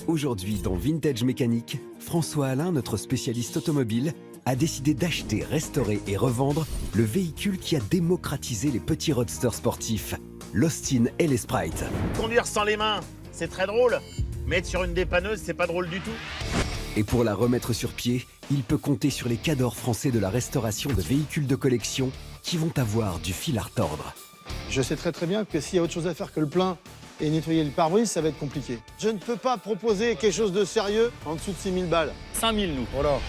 Aujourd'hui, dans Vintage Mécanique, François Alain, notre spécialiste automobile, a décidé d'acheter, restaurer et revendre le véhicule qui a démocratisé les petits roadsters sportifs, l'Austin et les Sprite. Conduire sans les mains, c'est très drôle. Mais être sur une dépanneuse, c'est pas drôle du tout. Et pour la remettre sur pied, il peut compter sur les cadors français de la restauration de véhicules de collection qui vont avoir du fil à retordre. Je sais très bien que s'il y a autre chose à faire que le plein et nettoyer le pare-brise, ça va être compliqué. Je ne peux pas proposer quelque chose de sérieux en dessous de 6 000 balles. 5 000, nous. Voilà.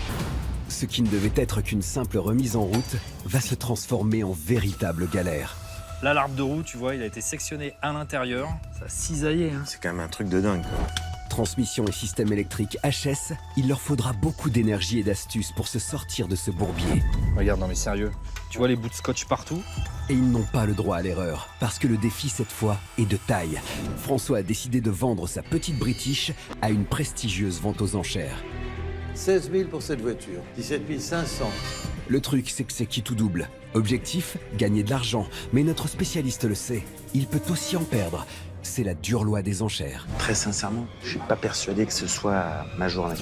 Ce qui ne devait être qu'une simple remise en route va se transformer en véritable galère. Là, l'arbre de roue, tu vois, il a été sectionné à l'intérieur. Ça a cisaillé, hein. C'est quand même un truc de dingue, quoi. Transmission et système électrique HS, il leur faudra beaucoup d'énergie et d'astuces pour se sortir de ce bourbier. Regarde, non mais sérieux. Tu vois les bouts de scotch partout? Et ils n'ont pas le droit à l'erreur, parce que le défi cette fois est de taille. François a décidé de vendre sa petite British à une prestigieuse vente aux enchères. 16 000 pour cette voiture, 17 500. Le truc, c'est que c'est qui tout double. Objectif, gagner de l'argent. Mais notre spécialiste le sait, il peut aussi en perdre. C'est la dure loi des enchères. Très sincèrement, je suis pas persuadé que ce soit ma journée.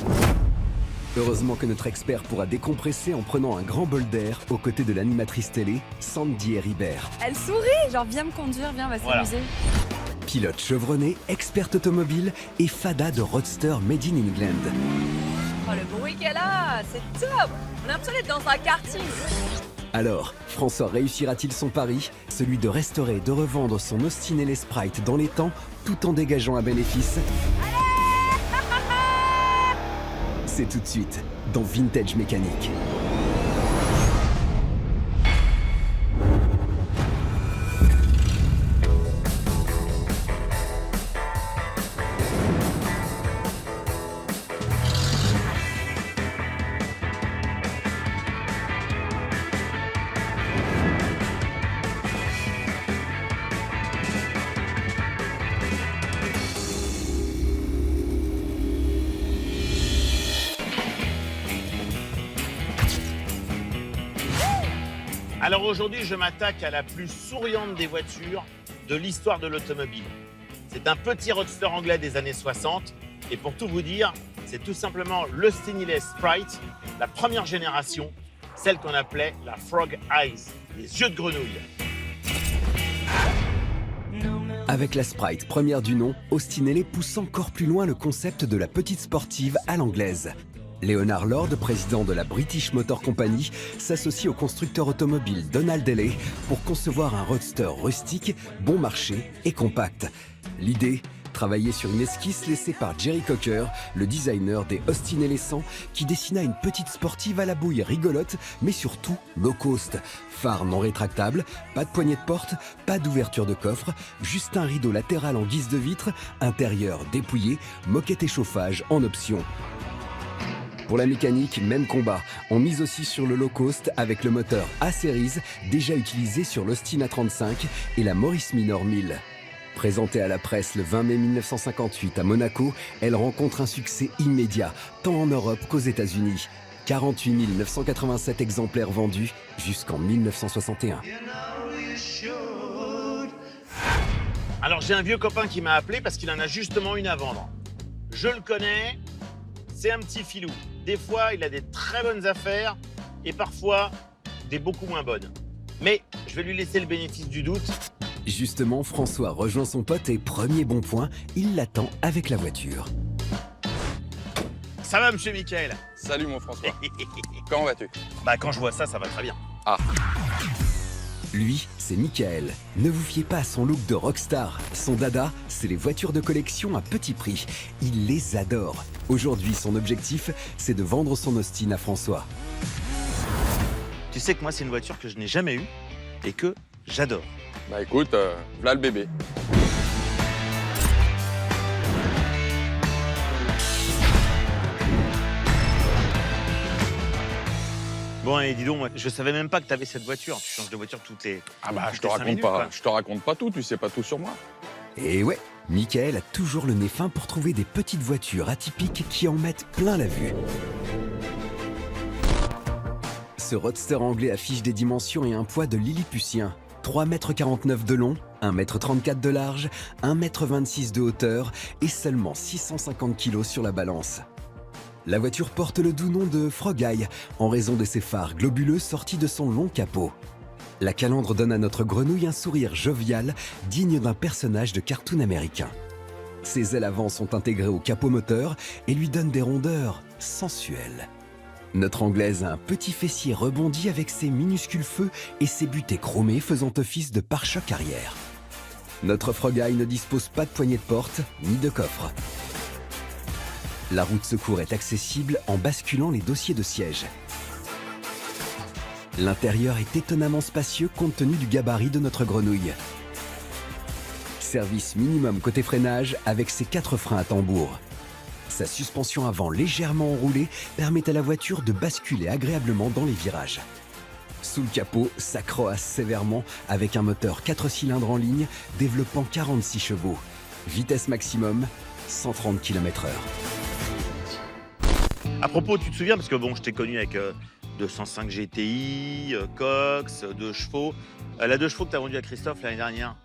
Heureusement que notre expert pourra décompresser en prenant un grand bol d'air aux côtés de l'animatrice télé, Sandy Heribert. Elle sourit, genre viens me conduire, viens, on va s'amuser. Pilote chevronnée, experte automobile et fada de roadster made in England. Oh le bruit qu'elle a, c'est top. On a l'impression d'être dans un karting. Alors, François réussira-t-il son pari, celui de restaurer et de revendre son Austin et les Sprite dans les temps, tout en dégageant un bénéfice? C'est tout de suite dans Vintage Mécanique. Alors aujourd'hui, je m'attaque à la plus souriante des voitures de l'histoire de l'automobile. C'est un petit roadster anglais des années 60. Et pour tout vous dire, c'est tout simplement l'Austin et les Sprite, la première génération, celle qu'on appelait la Frog Eyes, les yeux de grenouille. Avec la Sprite, première du nom, Austin Ailey pousse encore plus loin le concept de la petite sportive à l'anglaise. Leonard Lord, président de la British Motor Company, s'associe au constructeur automobile Donald Ailey pour concevoir un roadster rustique, bon marché et compact. L'idée, travailler sur une esquisse laissée par Jerry Cocker, le designer des Austin Ailey 100, qui dessina une petite sportive à la bouille rigolote, mais surtout low cost. Phare non rétractable, pas de poignée de porte, pas d'ouverture de coffre, juste un rideau latéral en guise de vitre, intérieur dépouillé, moquette et chauffage en option. Pour la mécanique, même combat. On mise aussi sur le low cost avec le moteur A-Series, déjà utilisé sur l'Austin A35 et la Morris Minor 1000. Présentée à la presse le 20 mai 1958 à Monaco, elle rencontre un succès immédiat, tant en Europe qu'aux États-Unis. 48 987 exemplaires vendus jusqu'en 1961. Alors j'ai un vieux copain qui m'a appelé parce qu'il en a justement une à vendre. Je le connais, c'est un petit filou. Des fois, il a des très bonnes affaires et parfois des beaucoup moins bonnes. Mais je vais lui laisser le bénéfice du doute. Justement, François rejoint son pote et premier bon point, il l'attend avec la voiture. Ça va, monsieur Michael? Salut mon François. Comment vas-tu? Bah quand je vois ça, ça va très bien. Ah. Lui, c'est Michael. Ne vous fiez pas à son look de rockstar. Son dada, c'est les voitures de collection à petit prix. Il les adore. Aujourd'hui, son objectif, c'est de vendre son Austin à François. Tu sais que moi, c'est une voiture que je n'ai jamais eue et que j'adore. Bah écoute, voilà le bébé. Bon, et dis donc, moi, je savais même pas que tu avais cette voiture. Tu changes de voiture toutes les. Ah bah toutes les 5 minutes, quoi. je te raconte pas tout, tu sais pas tout sur moi. Et ouais, Michael a toujours le nez fin pour trouver des petites voitures atypiques qui en mettent plein la vue. Ce roadster anglais affiche des dimensions et un poids de Lilliputien. 3,49 m de long, 1,34 m de large, 1,26 m de hauteur et seulement 650 kg sur la balance. La voiture porte le doux nom de Frog Eye en raison de ses phares globuleux sortis de son long capot. La calandre donne à notre grenouille un sourire jovial digne d'un personnage de cartoon américain. Ses ailes avant sont intégrées au capot moteur et lui donnent des rondeurs sensuelles. Notre anglaise a un petit fessier rebondi avec ses minuscules feux et ses butées chromées faisant office de pare-choc arrière. Notre Frog Eye ne dispose pas de poignée de porte ni de coffre. La roue de secours est accessible en basculant les dossiers de siège. L'intérieur est étonnamment spacieux compte tenu du gabarit de notre grenouille. Service minimum côté freinage avec ses 4 freins à tambour. Sa suspension avant légèrement enroulée permet à la voiture de basculer agréablement dans les virages. Sous le capot, ça croasse sévèrement avec un moteur 4 cylindres en ligne développant 46 chevaux. Vitesse maximum, 130 km/h. À propos, tu te souviens, parce que bon, je t'ai connu avec 205 GTI, Cox, 2 chevaux. La 2 chevaux que tu as vendue à Christophe l'année dernière.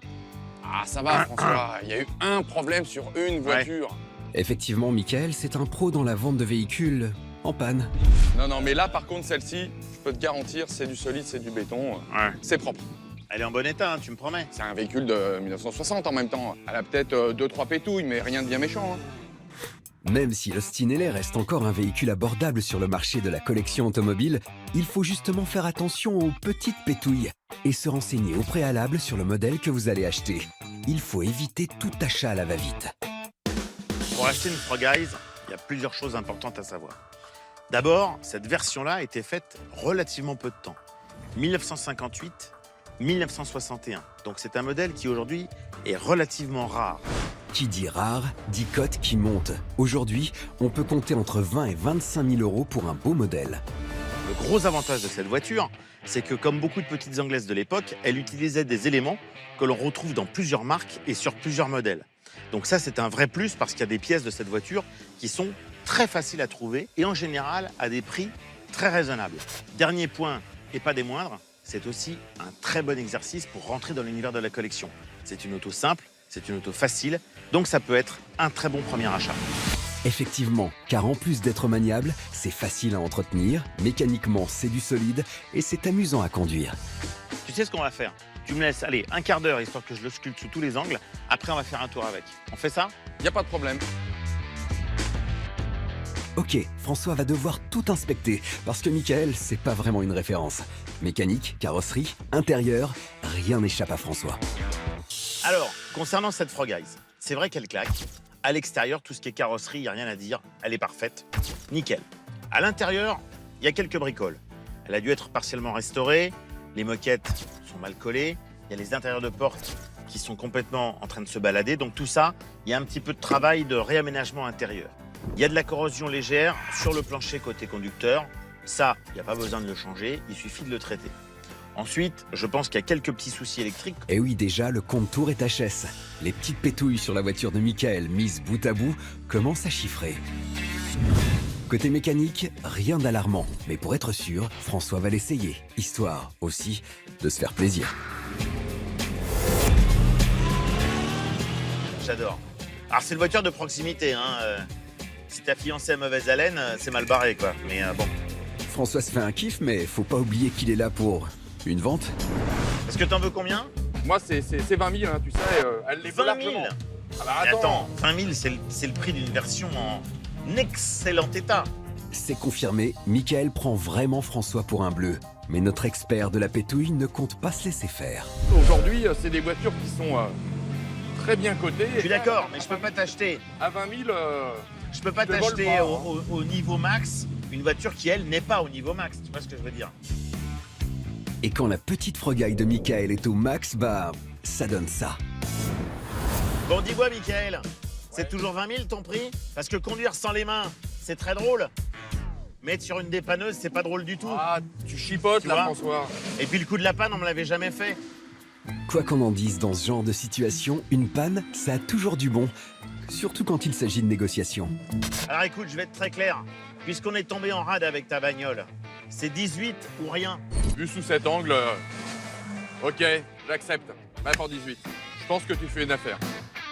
Ah, ça va, François. Il y a eu un problème sur une voiture. Effectivement, Michael, c'est un pro dans la vente de véhicules en panne. Non, mais là, par contre, celle-ci, je peux te garantir, c'est du solide, c'est du béton. Ouais. C'est propre. Elle est en bon état, hein, tu me promets. C'est un véhicule de 1960 en même temps. Elle a peut-être 2-3 pétouilles, mais rien de bien méchant. Même si l'Austin LA reste encore un véhicule abordable sur le marché de la collection automobile, il faut justement faire attention aux petites pétouilles et se renseigner au préalable sur le modèle que vous allez acheter. Il faut éviter tout achat à la va-vite. Pour acheter une Frog Eyes, il y a plusieurs choses importantes à savoir. D'abord, cette version-là a été faite relativement peu de temps. 1958, 1961. Donc c'est un modèle qui aujourd'hui est relativement rare. Qui dit rare, dit cote qui monte. Aujourd'hui, on peut compter entre 20 et 25 000 euros pour un beau modèle. Le gros avantage de cette voiture, c'est que comme beaucoup de petites anglaises de l'époque, elle utilisait des éléments que l'on retrouve dans plusieurs marques et sur plusieurs modèles. Donc ça, c'est un vrai plus parce qu'il y a des pièces de cette voiture qui sont très faciles à trouver et en général à des prix très raisonnables. Dernier point, et pas des moindres, c'est aussi un très bon exercice pour rentrer dans l'univers de la collection. C'est une auto simple, c'est une auto facile, donc ça peut être un très bon premier achat. Effectivement, car en plus d'être maniable, c'est facile à entretenir, mécaniquement c'est du solide et c'est amusant à conduire. Tu sais ce qu'on va faire? Tu me laisses, allez, un quart d'heure histoire que je le sculpte sous tous les angles. Après, on va faire un tour avec. On fait ça? Y a pas de problème. Ok, François va devoir tout inspecter, parce que Michael, c'est pas vraiment une référence. Mécanique, carrosserie, intérieur, rien n'échappe à François. Alors, concernant cette Frog Eyes, c'est vrai qu'elle claque. À l'extérieur, tout ce qui est carrosserie, il n'y a rien à dire. Elle est parfaite. Nickel. À l'intérieur, il y a quelques bricoles. Elle a dû être partiellement restaurée. Les moquettes sont mal collées. Il y a les intérieurs de porte qui sont complètement en train de se balader. Donc tout ça, il y a un petit peu de travail de réaménagement intérieur. Il y a de la corrosion légère sur le plancher côté conducteur. Ça, il n'y a pas besoin de le changer. Il suffit de le traiter. Ensuite, je pense qu'il y a quelques petits soucis électriques. Et oui, déjà, le compte tour est HS. Les petites pétouilles sur la voiture de Michael, mises bout à bout, commencent à chiffrer. Côté mécanique, rien d'alarmant. Mais pour être sûr, François va l'essayer, histoire aussi de se faire plaisir. J'adore. Alors, c'est une voiture de proximité. Hein. Si ta fiancée a mauvaise haleine, c'est mal barré, quoi. Mais bon. François se fait un kiff, mais faut pas oublier qu'il est là pour une vente. Est-ce que t'en veux combien? Moi, c'est 20 000, hein, tu sais. Elle les vaut 20 000. largement. Ah bah Mais attends. attends, 20 000, c'est le prix d'une version en excellent état. C'est confirmé, Michael prend vraiment François pour un bleu. Mais notre expert de la pétouille ne compte pas se laisser faire. Aujourd'hui, c'est des voitures qui sont très bien cotées. Je suis d'accord, mais je peux pas t'acheter. À 20 000, Je peux pas Je te vole t'acheter pas, au niveau max une voiture qui, elle, n'est pas au niveau max. Tu vois ce que je veux dire? Et quand la petite Frog Eye de Michael est au max, bah, ça donne ça. Bon, dis-moi, Michael, c'est toujours 20 000 ton prix? Parce que conduire sans les mains, c'est très drôle. Mettre sur une dépanneuse, c'est pas drôle du tout. ah, tu chipotes Tu là, vois François. Et puis le coup de la panne, on me l'avait jamais fait. Quoi qu'on en dise dans ce genre de situation, une panne, ça a toujours du bon. Surtout quand il s'agit de négociations. Alors écoute, je vais être très clair. Puisqu'on est tombé en rade avec ta bagnole, c'est 18 ou rien. Vu sous cet angle, ok, j'accepte. Pas pour 18. Je pense que tu fais une affaire.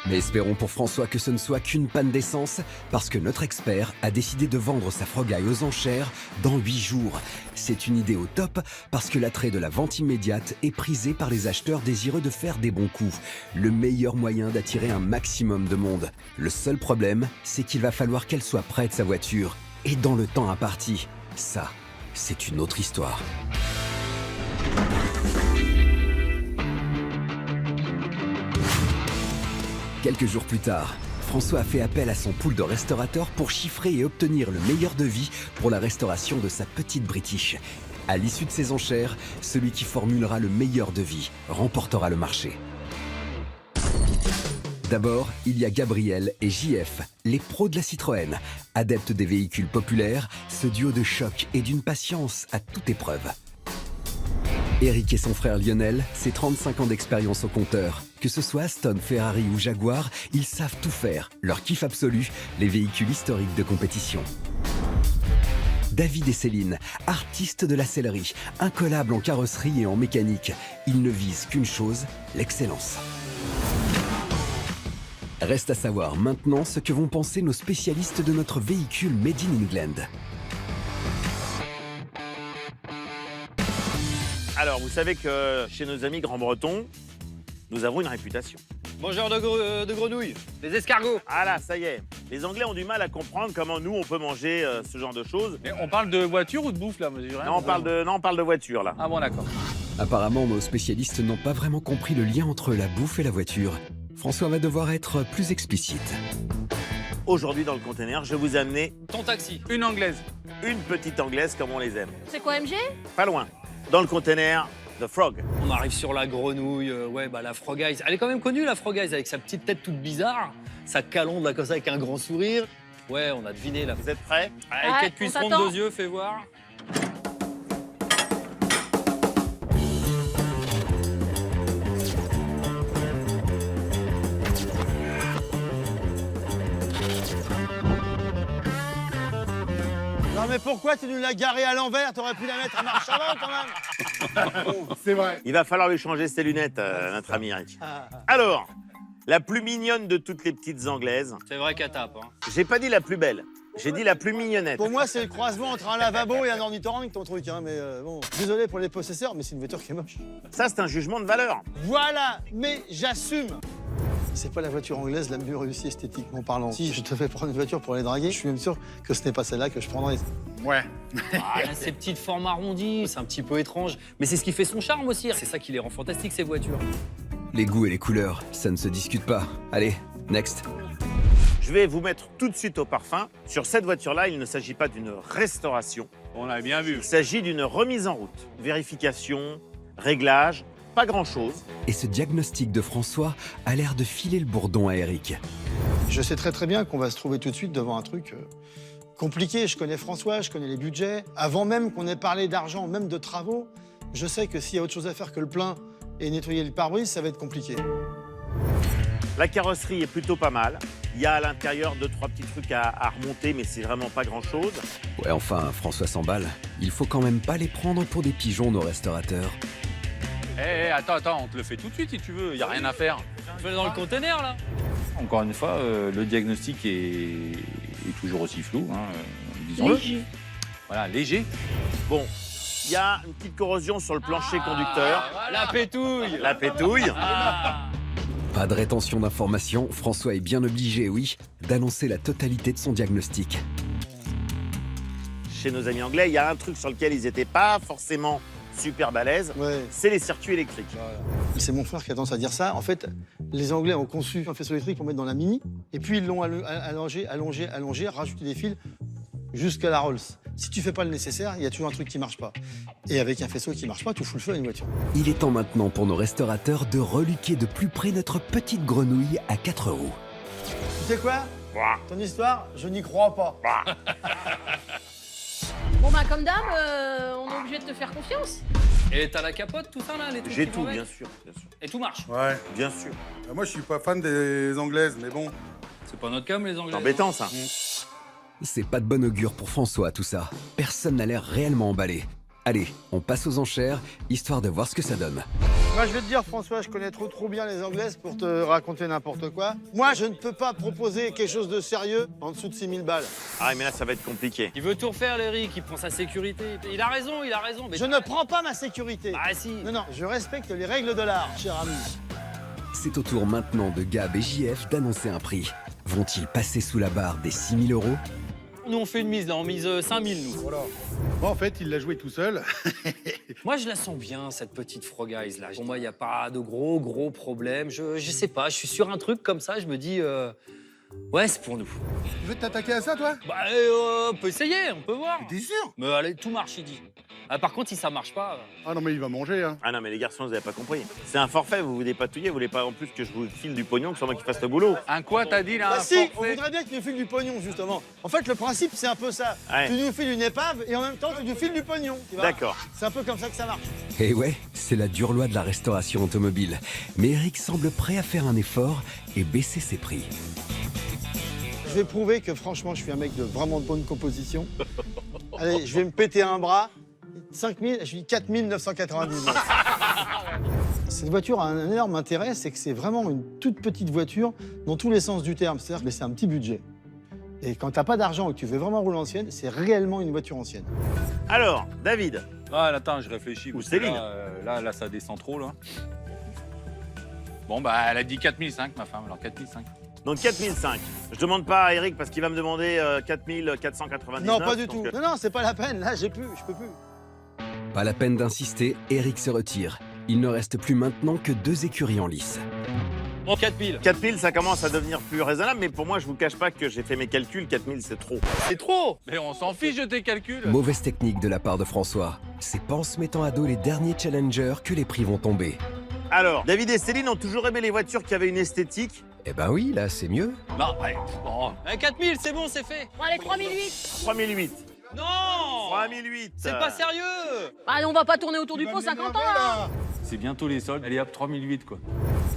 Mais espérons pour François que ce ne soit qu'une panne d'essence, parce que notre expert a décidé de vendre sa Frogaille aux enchères dans 8 jours. C'est une idée au top, parce que l'attrait de la vente immédiate est prisé par les acheteurs désireux de faire des bons coups. Le meilleur moyen d'attirer un maximum de monde. Le seul problème, c'est qu'il va falloir qu'elle soit prête, sa voiture, et dans le temps imparti. Ça, c'est une autre histoire. Quelques jours plus tard, François a fait appel à son pool de restaurateurs pour chiffrer et obtenir le meilleur devis pour la restauration de sa petite British. À l'issue de ces enchères, celui qui formulera le meilleur devis remportera le marché. D'abord, il y a Gabriel et JF, les pros de la Citroën. Adeptes des véhicules populaires, ce duo de choc et d'une patience à toute épreuve. Eric et son frère Lionel, c'est 35 ans d'expérience au compteur. Que ce soit Aston, Ferrari ou Jaguar, ils savent tout faire. Leur kiff absolu, les véhicules historiques de compétition. David et Céline, artistes de la sellerie, incollables en carrosserie et en mécanique. Ils ne visent qu'une chose, l'excellence. Reste à savoir maintenant ce que vont penser nos spécialistes de notre véhicule Made in England. Alors, vous savez que chez nos amis grands-bretons, nous avons une réputation. Mangeurs de grenouilles, des escargots. Ah là, ça y est. Les Anglais ont du mal à comprendre comment nous, on peut manger ce genre de choses. Mais on parle de voiture ou de bouffe là, monsieur? Non, on parle de voiture, là. Ah bon, d'accord. Apparemment, nos spécialistes n'ont pas vraiment compris le lien entre la bouffe et la voiture. François va devoir être plus explicite. Aujourd'hui, dans le container, je vous ai amené Ton taxi. Une anglaise. une petite anglaise comme on les aime. C'est quoi, MG? Pas loin. Dans le container, The Frog. On arrive sur la grenouille, la Frogaille. Elle est quand même connue, la Frogaille, avec sa petite tête toute bizarre, sa calandre là comme ça avec un grand sourire. Ouais, on a deviné là. Vous êtes prêts? Avec Ouais, 4 on cuisserons de t'attend. 2 yeux, fais voir. Non mais pourquoi tu nous l'as garé à l'envers? T'aurais pu la mettre à marche avant quand même. C'est vrai. Il va falloir lui changer ses lunettes, notre ami Eric. Alors, la plus mignonne de toutes les petites anglaises. C'est vrai qu'elle tape. Hein. J'ai pas dit la plus belle, j'ai dit la plus mignonnette. Pour moi, c'est le croisement entre un lavabo et un ornithorynque, ton truc. Hein, mais bon, désolé pour les possesseurs, mais c'est une voiture qui est moche. Ça, c'est un jugement de valeur. Voilà, mais j'assume. C'est pas la voiture anglaise la mieux réussie esthétiquement parlant. Si je te fais prendre une voiture pour les draguer, je suis même sûr que ce n'est pas celle-là que je prendrais. Ouais. Ah, elle a ces petites formes arrondies, c'est un petit peu étrange. Mais c'est ce qui fait son charme aussi. C'est ça qui les rend fantastiques, ces voitures. Les goûts et les couleurs, ça ne se discute pas. Allez, next. Je vais vous mettre tout de suite au parfum. Sur cette voiture-là, il ne s'agit pas d'une restauration. On l'a bien vu. Il s'agit d'une remise en route. Vérification, réglage, pas grand-chose. Et ce diagnostic de François a l'air de filer le bourdon à Eric. Je sais très bien qu'on va se trouver tout de suite devant un truc compliqué. Je connais François, je connais les budgets. Avant même qu'on ait parlé d'argent, même de travaux, je sais que s'il y a autre chose à faire que le plein et nettoyer le pare-brise, ça va être compliqué. La carrosserie est plutôt pas mal. Il y a à l'intérieur 2-3 petits trucs à remonter, mais c'est vraiment pas grand-chose. Ouais, enfin, François s'emballe. Il faut quand même pas les prendre pour des pigeons, nos restaurateurs. Attends, on te le fait tout de suite si tu veux, y a rien à faire. On fait dans le conteneur là. Encore une fois, le diagnostic est toujours aussi flou, hein, disons-le. Voilà, léger. Bon, il y a une petite corrosion sur le plancher conducteur. La pétouille. La pétouille. Pas de rétention d'informations, François est bien obligé, oui, d'annoncer la totalité de son diagnostic. Chez nos amis anglais, il y a un truc sur lequel ils n'étaient pas forcément super balèzes, Ouais. c'est les circuits électriques. C'est mon frère qui a tendance à dire ça. En fait, les Anglais ont conçu un faisceau électrique pour mettre dans la Mini, et puis ils l'ont allongé, rajouté des fils jusqu'à la Rolls. Si tu fais pas le nécessaire, il y a toujours un truc qui marche pas. Et avec un faisceau qui marche pas, tout fout le feu à une voiture. Il est temps maintenant pour nos restaurateurs de reluquer de plus près notre petite grenouille à 4 roues. Tu sais quoi? Ton histoire, je n'y crois pas. Bon, bah, comme d'hab, on est obligé de te faire confiance. Et t'as la capote, tout ça là, les trucs J'ai qui tout, vont avec bien sûr, bien sûr. Et tout marche. Ouais. Bien sûr. Moi, je suis pas fan des anglaises, mais bon. C'est pas notre cam, les C'est Anglais. embêtant, ça. C'est pas de bon augure pour François, tout ça. Personne n'a l'air réellement emballé. Allez, on passe aux enchères, histoire de voir ce que ça donne. Moi, je vais te dire, François, je connais trop bien les Anglaises pour te raconter n'importe quoi. Moi, je ne peux pas proposer quelque chose de sérieux en dessous de 6 000 balles. Ah, mais là, ça va être compliqué. Il veut tout refaire, l'Eric, il prend sa sécurité. Il a raison. Mais Je ne prends pas ma sécurité. Ah si. Non, je respecte les règles de l'art, cher ami. C'est au tour maintenant de Gab et JF d'annoncer un prix. Vont-ils passer sous la barre des 6 000 €? Nous, on fait une mise, là, on mise 5 000, nous. Voilà. Bon, en fait, il l'a joué tout seul. Moi, je la sens bien, cette petite Frog Eyes, là. Pour moi, il n'y a pas de gros problèmes. Je sais pas, je suis sur un truc comme ça, je me dis... Ouais, c'est pour nous. Tu veux t'attaquer à ça, toi? Bah, on peut essayer, on peut voir. T'es sûr? Mais allez, tout marche, il dit. Ah, par contre, si ça marche pas... Ah non, mais il va manger, hein. Ah non, mais les garçons, vous n'avez pas compris. C'est un forfait, vous vous dépatouillez, vous voulez pas en plus que je vous file du pognon, que c'est moi qui fasse le boulot. Un quoi, t'as dit, là? Bah un si, on forfait voudrait bien que tu nous files du pognon, justement. En fait, le principe, c'est un peu ça. Ouais. Tu nous files une épave et en même temps, tu nous files du pognon. tu vois. D'accord. C'est un peu comme ça que ça marche. Et ouais, c'est la dure loi de la restauration automobile. Mais Eric semble prêt à faire un effort et baisser ses prix. Je vais prouver que franchement, je suis un mec de vraiment de bonne composition. Allez, je vais me péter un bras. 5 000, je dis 4 999. Cette voiture a un énorme intérêt, c'est que c'est vraiment une toute petite voiture dans tous les sens du terme. C'est-à-dire que c'est un petit budget. Et quand t'as pas d'argent et que tu veux vraiment rouler ancienne, c'est réellement une voiture ancienne. Alors, David, Ah, attends, je réfléchis. Ou parce que Céline. Là, ça descend trop, là. Bon, bah, elle a dit 4005, ma femme, alors 4005. donc 4005. Je demande pas à Eric parce qu'il va me demander 4499. Non, pas du donc, tout. Non, c'est pas la peine. Là, je peux plus. Pas la peine d'insister, Eric se retire. Il ne reste plus maintenant que 2 écuries en lice. Bon, 4000. 4000, ça commence à devenir plus raisonnable, mais pour moi, je vous cache pas que j'ai fait mes calculs. 4000, c'est trop. C'est trop. Mais on s'en fiche de tes calculs. Mauvaise technique de la part de François. C'est pas en se mettant à dos les derniers challengers que les prix vont tomber. Alors, David et Céline ont toujours aimé les voitures qui avaient une esthétique. Eh ben oui, là, c'est mieux. Non, ouais, bon. 4000, c'est bon, c'est fait. Bon, allez, 3008. 3008. Non. 3008. C'est pas sérieux. Allez, on va pas tourner autour du pot 50 ans, là. C'est bientôt les soldes. Allez hop, 3008, quoi.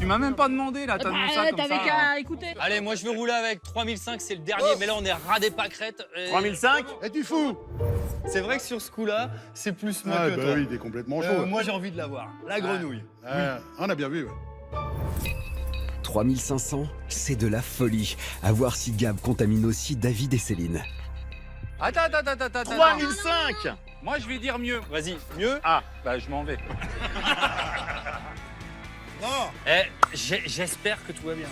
Tu m'as même pas demandé, là, t'as Bah, mis ça comme t'avais ça. qu'à écouter. Allez, moi, je veux rouler avec 3005, c'est le dernier. Mais là, on est ras des pâquerettes. 3005. Et tu fous? C'est vrai que sur ce coup-là, c'est plus moi Ah, que bah toi. oui, t'es complètement chaud. Moi, j'ai envie de l'avoir. La grenouille. On a bien vu, ouais. 3500, c'est de la folie. À voir si Gab contamine aussi David et Céline. Attends. 3005. Moi, je vais dire mieux. Vas-y, mieux. Ah, Bah, je m'en vais. J'espère que tout va bien.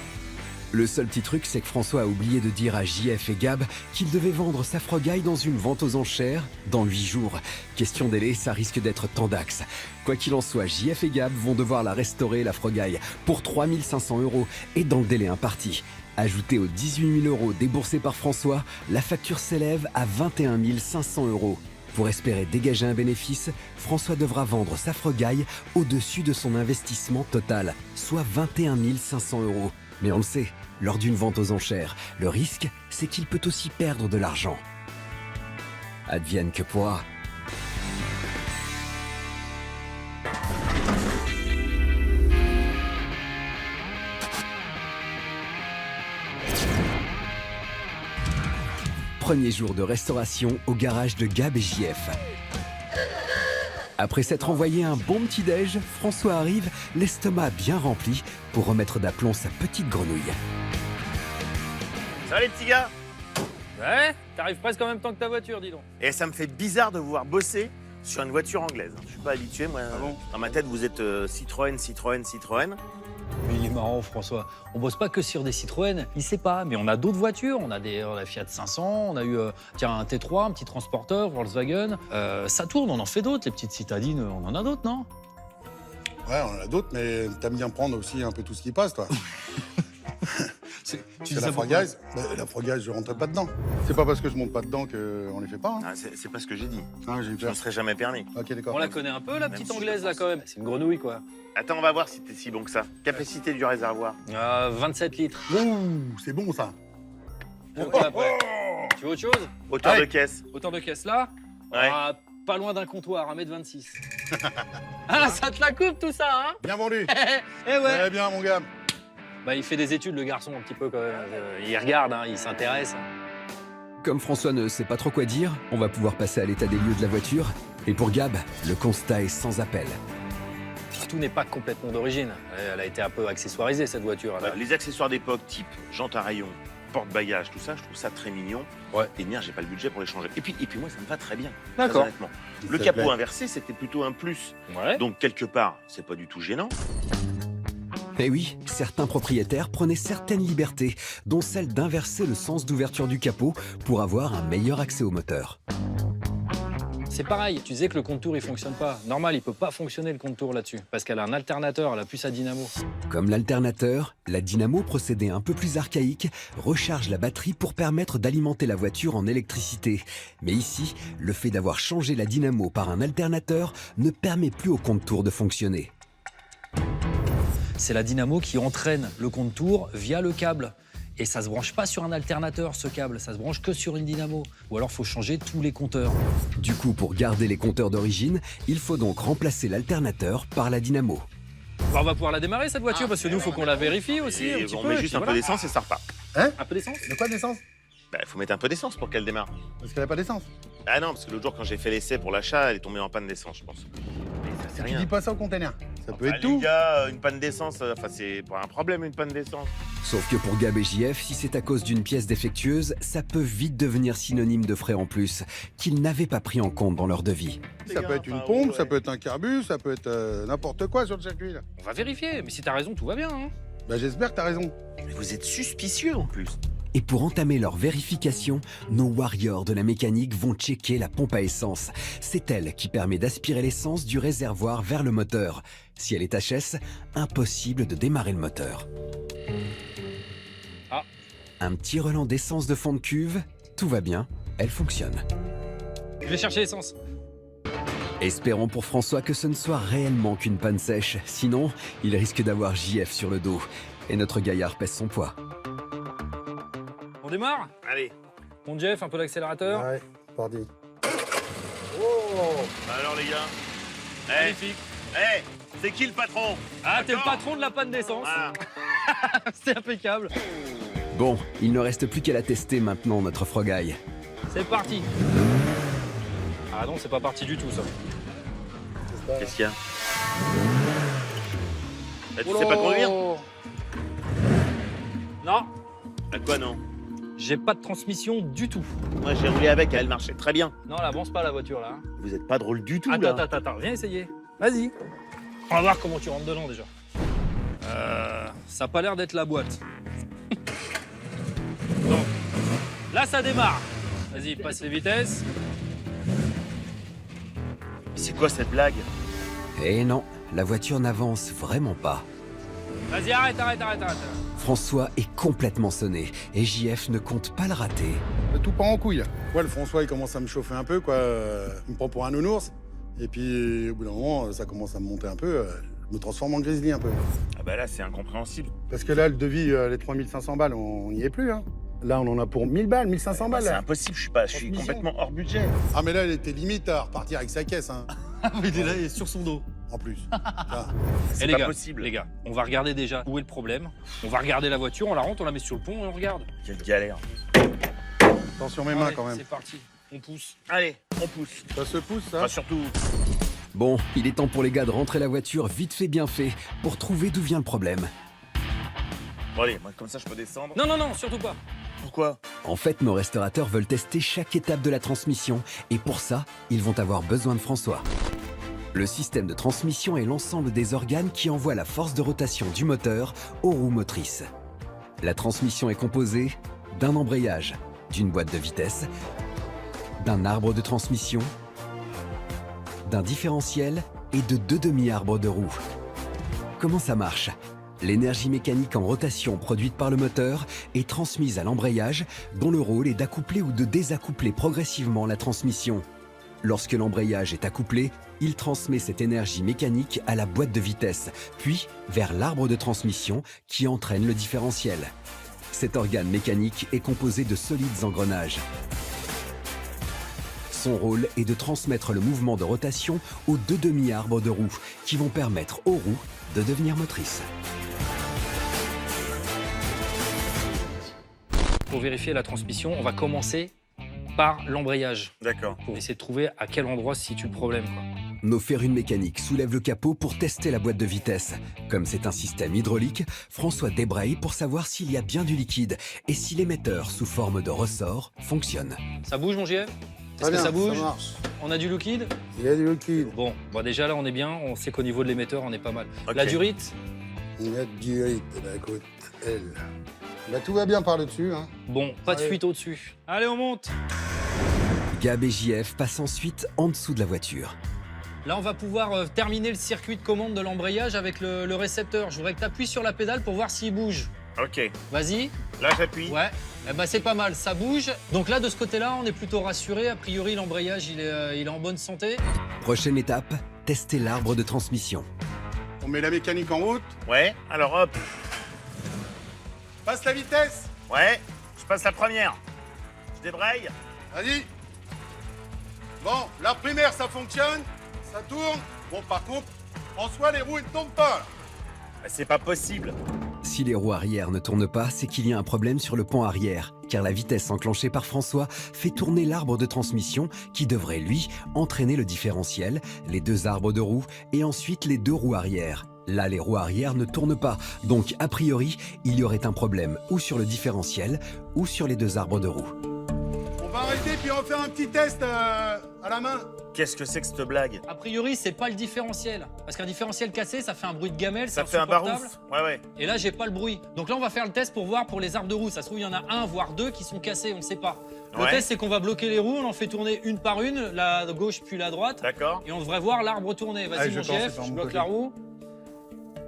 Le seul petit truc, c'est que François a oublié de dire à JF et Gab qu'il devait vendre sa Frog Eye dans une vente aux enchères dans 8 jours. Question délai, ça risque d'être tendax. Quoi qu'il en soit, JF et Gab vont devoir la restaurer, la Frog Eye, pour 3 500 € et dans le délai imparti. Ajouté aux 18 000 € déboursés par François, la facture s'élève à 21 500 €. Pour espérer dégager un bénéfice, François devra vendre sa Frog Eye au-dessus de son investissement total, soit 21 500 €. Mais on le sait, lors d'une vente aux enchères, le risque, c'est qu'il peut aussi perdre de l'argent. Advienne que pourra. Premier jour de restauration au garage de Gab et JF. Après s'être envoyé un bon petit déj, François arrive, l'estomac bien rempli, pour remettre d'aplomb sa petite grenouille. ça va les petits gars? Ouais, t'arrives presque en même temps que ta voiture, dis donc. Et ça me fait bizarre de vous voir bosser sur une voiture anglaise. Je suis pas habitué, moi. Dans ma tête, vous êtes Citroën. Mais il est marrant, François. On bosse pas que sur des Citroën, il sait pas. Mais on a d'autres voitures. On a la Fiat 500, on a eu un T3, un petit transporteur, Volkswagen. Ça tourne, on en fait d'autres. Les petites citadines, on en a d'autres, non? Ouais, on en a d'autres, mais t'aimes bien prendre aussi un peu tout ce qui passe, toi. Tu C'est la Frog Eyes. La Frog Eyes, je rentre pas dedans. C'est pas parce que je monte pas dedans qu'on les fait pas. Hein. Ah, c'est pas ce que j'ai dit. Ah, j'ai eu Je peur. me serais jamais permis. Ok, d'accord. On la connaît un peu, la petite si anglaise, je là, pense. quand même. C'est une grenouille, quoi. Attends, on va voir si t'es si bon que ça. Capacité du réservoir. 27 litres. Ouh, c'est bon, ça. Tu veux quoi, après Tu veux autre chose? Hauteur de caisse. Hauteur de caisse, là? Ouais. Pas loin d'un comptoir, 1m26. Ah, ça te la coupe, tout ça, hein? Bien vendu. Eh ouais. Très bien, mon gars. Bah, il fait des études, le garçon, un petit peu, quand même. Il regarde, hein, il s'intéresse. Comme François ne sait pas trop quoi dire, on va pouvoir passer à l'état des lieux de la voiture. Et pour Gab, le constat est sans appel. tout n'est pas complètement d'origine. Elle a été un peu accessoirisée, cette voiture. Bah, les accessoires d'époque, type jante à rayons, porte-bagages, tout ça, je trouve ça très mignon. Ouais. Et j'ai pas le budget pour les changer. Et puis moi, ça me va très bien. D'accord. Très honnêtement. Le capot inversé, c'était plutôt un plus. Ouais. Donc, quelque part, c'est pas du tout gênant. Eh oui, certains propriétaires prenaient certaines libertés, dont celle d'inverser le sens d'ouverture du capot pour avoir un meilleur accès au moteur. C'est pareil, tu disais que le compte-tour il fonctionne pas. Normal, il peut pas fonctionner le compte-tour là-dessus, parce qu'elle a un alternateur, elle a plus sa dynamo. Comme l'alternateur, la dynamo, procédé un peu plus archaïque, recharge la batterie pour permettre d'alimenter la voiture en électricité. Mais ici, le fait d'avoir changé la dynamo par un alternateur ne permet plus au compte-tour de fonctionner. C'est la dynamo qui entraîne le compte-tour via le câble. Et ça se branche pas sur un alternateur, ce câble, ça se branche que sur une dynamo. Ou alors, faut changer tous les compteurs. Du coup, pour garder les compteurs d'origine, il faut donc remplacer l'alternateur par la dynamo. Bon, on va pouvoir la démarrer, cette voiture, parce que nous, faut qu'on la vérifie aussi un Et petit on peu. met et juste puis un peu voilà. d'essence et ça repart. Hein? Un peu d'essence. De quoi d'essence? Bah, faut mettre un peu d'essence pour qu'elle démarre. Parce qu'elle n'a pas d'essence. Ah non, parce que l'autre jour, quand j'ai fait l'essai pour l'achat, elle est tombée en panne d'essence, je pense. Mais ça, c'est Tu rien. dis pas ça au container. Ça peut Bah, être les tout. gars, une panne d'essence, enfin, c'est pas un problème, une panne d'essence. Sauf que pour Gab et JF, si c'est à cause d'une pièce défectueuse, ça peut vite devenir synonyme de frais en plus, qu'ils n'avaient pas pris en compte dans leur devis. Ça peut être une pompe, ça peut être un carbus, ça peut être n'importe quoi sur le circuit. Là. On va vérifier, mais si t'as raison, tout va bien. Hein. Bah, j'espère que t'as raison. Mais vous êtes suspicieux en plus. Et pour entamer leur vérification, nos warriors de la mécanique vont checker la pompe à essence. C'est elle qui permet d'aspirer l'essence du réservoir vers le moteur. Si elle est HS, impossible de démarrer le moteur. Ah. Un petit relent d'essence de fond de cuve, tout va bien, elle fonctionne. Je vais chercher l'essence. Espérons pour François que ce ne soit réellement qu'une panne sèche, sinon il risque d'avoir JF sur le dos. Et notre gaillard pèse son poids. On démarre? Allez. Mon Jeff, un peu d'accélérateur. Ouais, parti. Bah alors les gars. Eh, Magnifique. c'est qui le patron? Ah, t'es le D'accord. patron de la panne d'essence. Voilà. C'est impeccable. Bon, il ne reste plus qu'à la tester maintenant, notre Frogaille. C'est parti. Ah non, c'est pas parti du tout, ça. Qu'est-ce qu'il y a? Tu sais pas conduire? Non, À quoi non? j'ai pas de transmission du tout. Moi j'ai roulé avec, elle marchait très bien. Non, elle avance pas, la voiture, là. Vous êtes pas drôle du tout Attends, là. attends, viens essayer. Vas-y. On va voir comment tu rentres dedans, déjà. Ça a pas l'air d'être la boîte. Donc, là, ça démarre. Vas-y, passe les vitesses. C'est quoi cette blague? Eh non, la voiture n'avance vraiment pas. Vas-y, arrête. François est complètement sonné et JF ne compte pas le rater. Tout part en couille là. Ouais, le François il commence à me chauffer un peu quoi. Il me prend pour un nounours. Et puis au bout d'un moment, ça commence à me monter un peu. Je me transforme en grizzly un peu. Ah bah là c'est incompréhensible. Parce que là, le devis, les 3500 balles, on n'y est plus. Hein. Là, on en a pour 1000 balles, 1500 balles. C'est Là. impossible, je suis complètement hors budget. Ah, mais là, elle était limite à repartir avec sa caisse. Hein. Mais il est là, il est sur son dos. En plus. Ah. C'est les pas gars, possible. les gars, on va regarder déjà où est le problème. On va regarder la voiture, on la rentre, on la met sur le pont et on regarde. Quelle galère. Attention mes mains Allez, quand même. C'est parti, on pousse. Allez, on pousse. Ça se pousse, ça Enfin surtout, Bon, il est temps pour les gars de rentrer la voiture vite fait bien fait pour trouver d'où vient le problème. bon allez, moi comme ça je peux descendre. Non, surtout pas. Pourquoi? En fait, nos restaurateurs veulent tester chaque étape de la transmission et pour ça, ils vont avoir besoin de François. Le système de transmission est l'ensemble des organes qui envoient la force de rotation du moteur aux roues motrices. La transmission est composée d'un embrayage, d'une boîte de vitesse, d'un arbre de transmission, d'un différentiel et de 2 demi-arbres de roues. Comment ça marche? L'énergie mécanique en rotation produite par le moteur est transmise à l'embrayage dont le rôle est d'accoupler ou de désaccoupler progressivement la transmission. Lorsque l'embrayage est accouplé, il transmet cette énergie mécanique à la boîte de vitesse, puis vers l'arbre de transmission qui entraîne le différentiel. Cet organe mécanique est composé de solides engrenages. Son rôle est de transmettre le mouvement de rotation aux 2 demi-arbres de roues qui vont permettre aux roues de devenir motrices. Pour vérifier la transmission, on va commencer par l'embrayage. D'accord. Pour essayer de trouver à quel endroit se situe le problème, quoi. nos férus mécaniques soulèvent le capot pour tester la boîte de vitesse. Comme c'est un système hydraulique, François débraye pour savoir s'il y a bien du liquide et si l'émetteur sous forme de ressort fonctionne. Ça bouge, mon GF? Est-ce que ça bouge? On a du liquide? Il y a du liquide. Bon, déjà là, on est bien. On sait qu'au niveau de l'émetteur, on est pas mal. Ok. La durite? Il y a du liquide à côté. Elle. Bah, tout va bien par le dessus. Hein. Bon, pas de Allez. fuite au-dessus. Allez, on monte. Gab et JF passent ensuite en dessous de la voiture. Là, on va pouvoir terminer le circuit de commande de l'embrayage avec le récepteur. Je voudrais que tu appuies sur la pédale pour voir s'il bouge. Ok. Vas-y. Là, j'appuie. Ouais. Eh ben, c'est pas mal, ça bouge. Donc là, de ce côté-là, on est plutôt rassuré. A priori, l'embrayage, il est en bonne santé. Prochaine étape, tester l'arbre de transmission. On met la mécanique en route. Ouais, alors hop. Passe la vitesse. Ouais, je passe la première. Je débraye. Vas-y. Bon, la primaire, ça fonctionne. Ça tourne. Bon, par contre, en soi, les roues, elles ne tombent pas. Bah, c'est pas possible. Si les roues arrière ne tournent pas, c'est qu'il y a un problème sur le pont arrière, car la vitesse enclenchée par François fait tourner l'arbre de transmission qui devrait, lui, entraîner le différentiel, les deux arbres de roues et ensuite les deux roues arrière. Là, les roues arrière ne tournent pas, donc a priori, il y aurait un problème ou sur le différentiel ou sur les deux arbres de roues. On va arrêter puis on va faire un petit test à la main. Qu'est-ce que c'est que cette blague? A priori, c'est pas le différentiel. Parce qu'un différentiel cassé, ça fait un bruit de gamelle, Ça c'est fait un insupportable. barouf. Ouais, ouais. Et là, j'ai pas le bruit. Donc là, on va faire le test pour voir pour les arbres de roues. Ça se trouve, il y en a un, voire deux qui sont cassés, on ne sait pas. Le Ouais. test, c'est qu'on va bloquer les roues, on en fait tourner une par une, la gauche puis la droite. D'accord. Et on devrait voir l'arbre tourner. Allez, Vas-y, je mon vais commencer chef, par je mon bloque côté. la roue.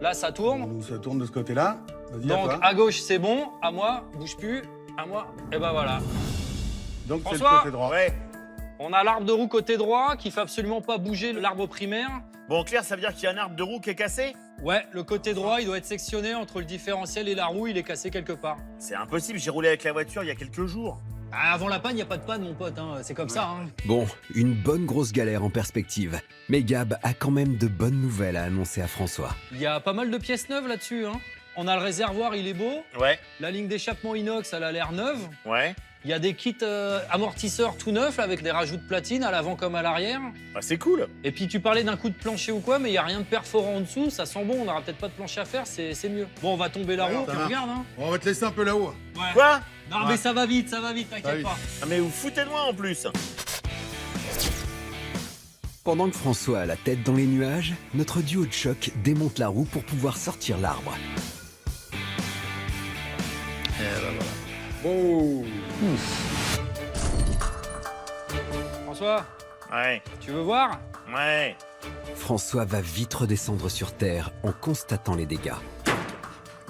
Là, ça tourne. Donc, ça tourne de ce côté-là. Vas-y, Donc, à toi. à gauche, c'est bon. À moi, bouge plus. À moi, et ben voilà. Donc, c'est le François. côté droit. Ouais. On a l'arbre de roue côté droit qui fait absolument pas bouger l'arbre primaire. Bon, Claire, ça veut dire qu'il y a un arbre de roue qui est cassé? Ouais, le côté droit, il doit être sectionné entre le différentiel et la roue, il est cassé quelque part. C'est impossible, j'ai roulé avec la voiture il y a quelques jours. Ah, avant la panne, il n'y a pas de panne, mon pote, hein. C'est comme ça. Hein. Bon, une bonne grosse galère en perspective. Mais Gab a quand même de bonnes nouvelles à annoncer à François. Il y a pas mal de pièces neuves là-dessus. Hein. On a le réservoir, il est beau. Ouais, La ligne d'échappement inox, elle a l'air neuve. ouais. Il y a des kits amortisseurs tout neufs là, avec des rajouts de platine à l'avant comme à l'arrière. Bah, c'est cool. Et puis tu parlais d'un coup de plancher ou quoi, mais il n'y a rien de perforant en dessous. Ça sent bon, on n'aura peut-être pas de plancher à faire, c'est mieux. Bon, on va tomber la Ouais, roue, ça puis marche. regarde. Hein. On va te laisser un peu là-haut. Ouais. Quoi? Non, Ouais. mais ça va vite, t'inquiète vite. pas. Ah, mais vous foutez de moi en plus. Pendant que François a la tête dans les nuages, notre duo de choc démonte la roue pour pouvoir sortir l'arbre. Oh. François, Ouais, tu veux voir? ouais. François va vite redescendre sur terre en constatant les dégâts.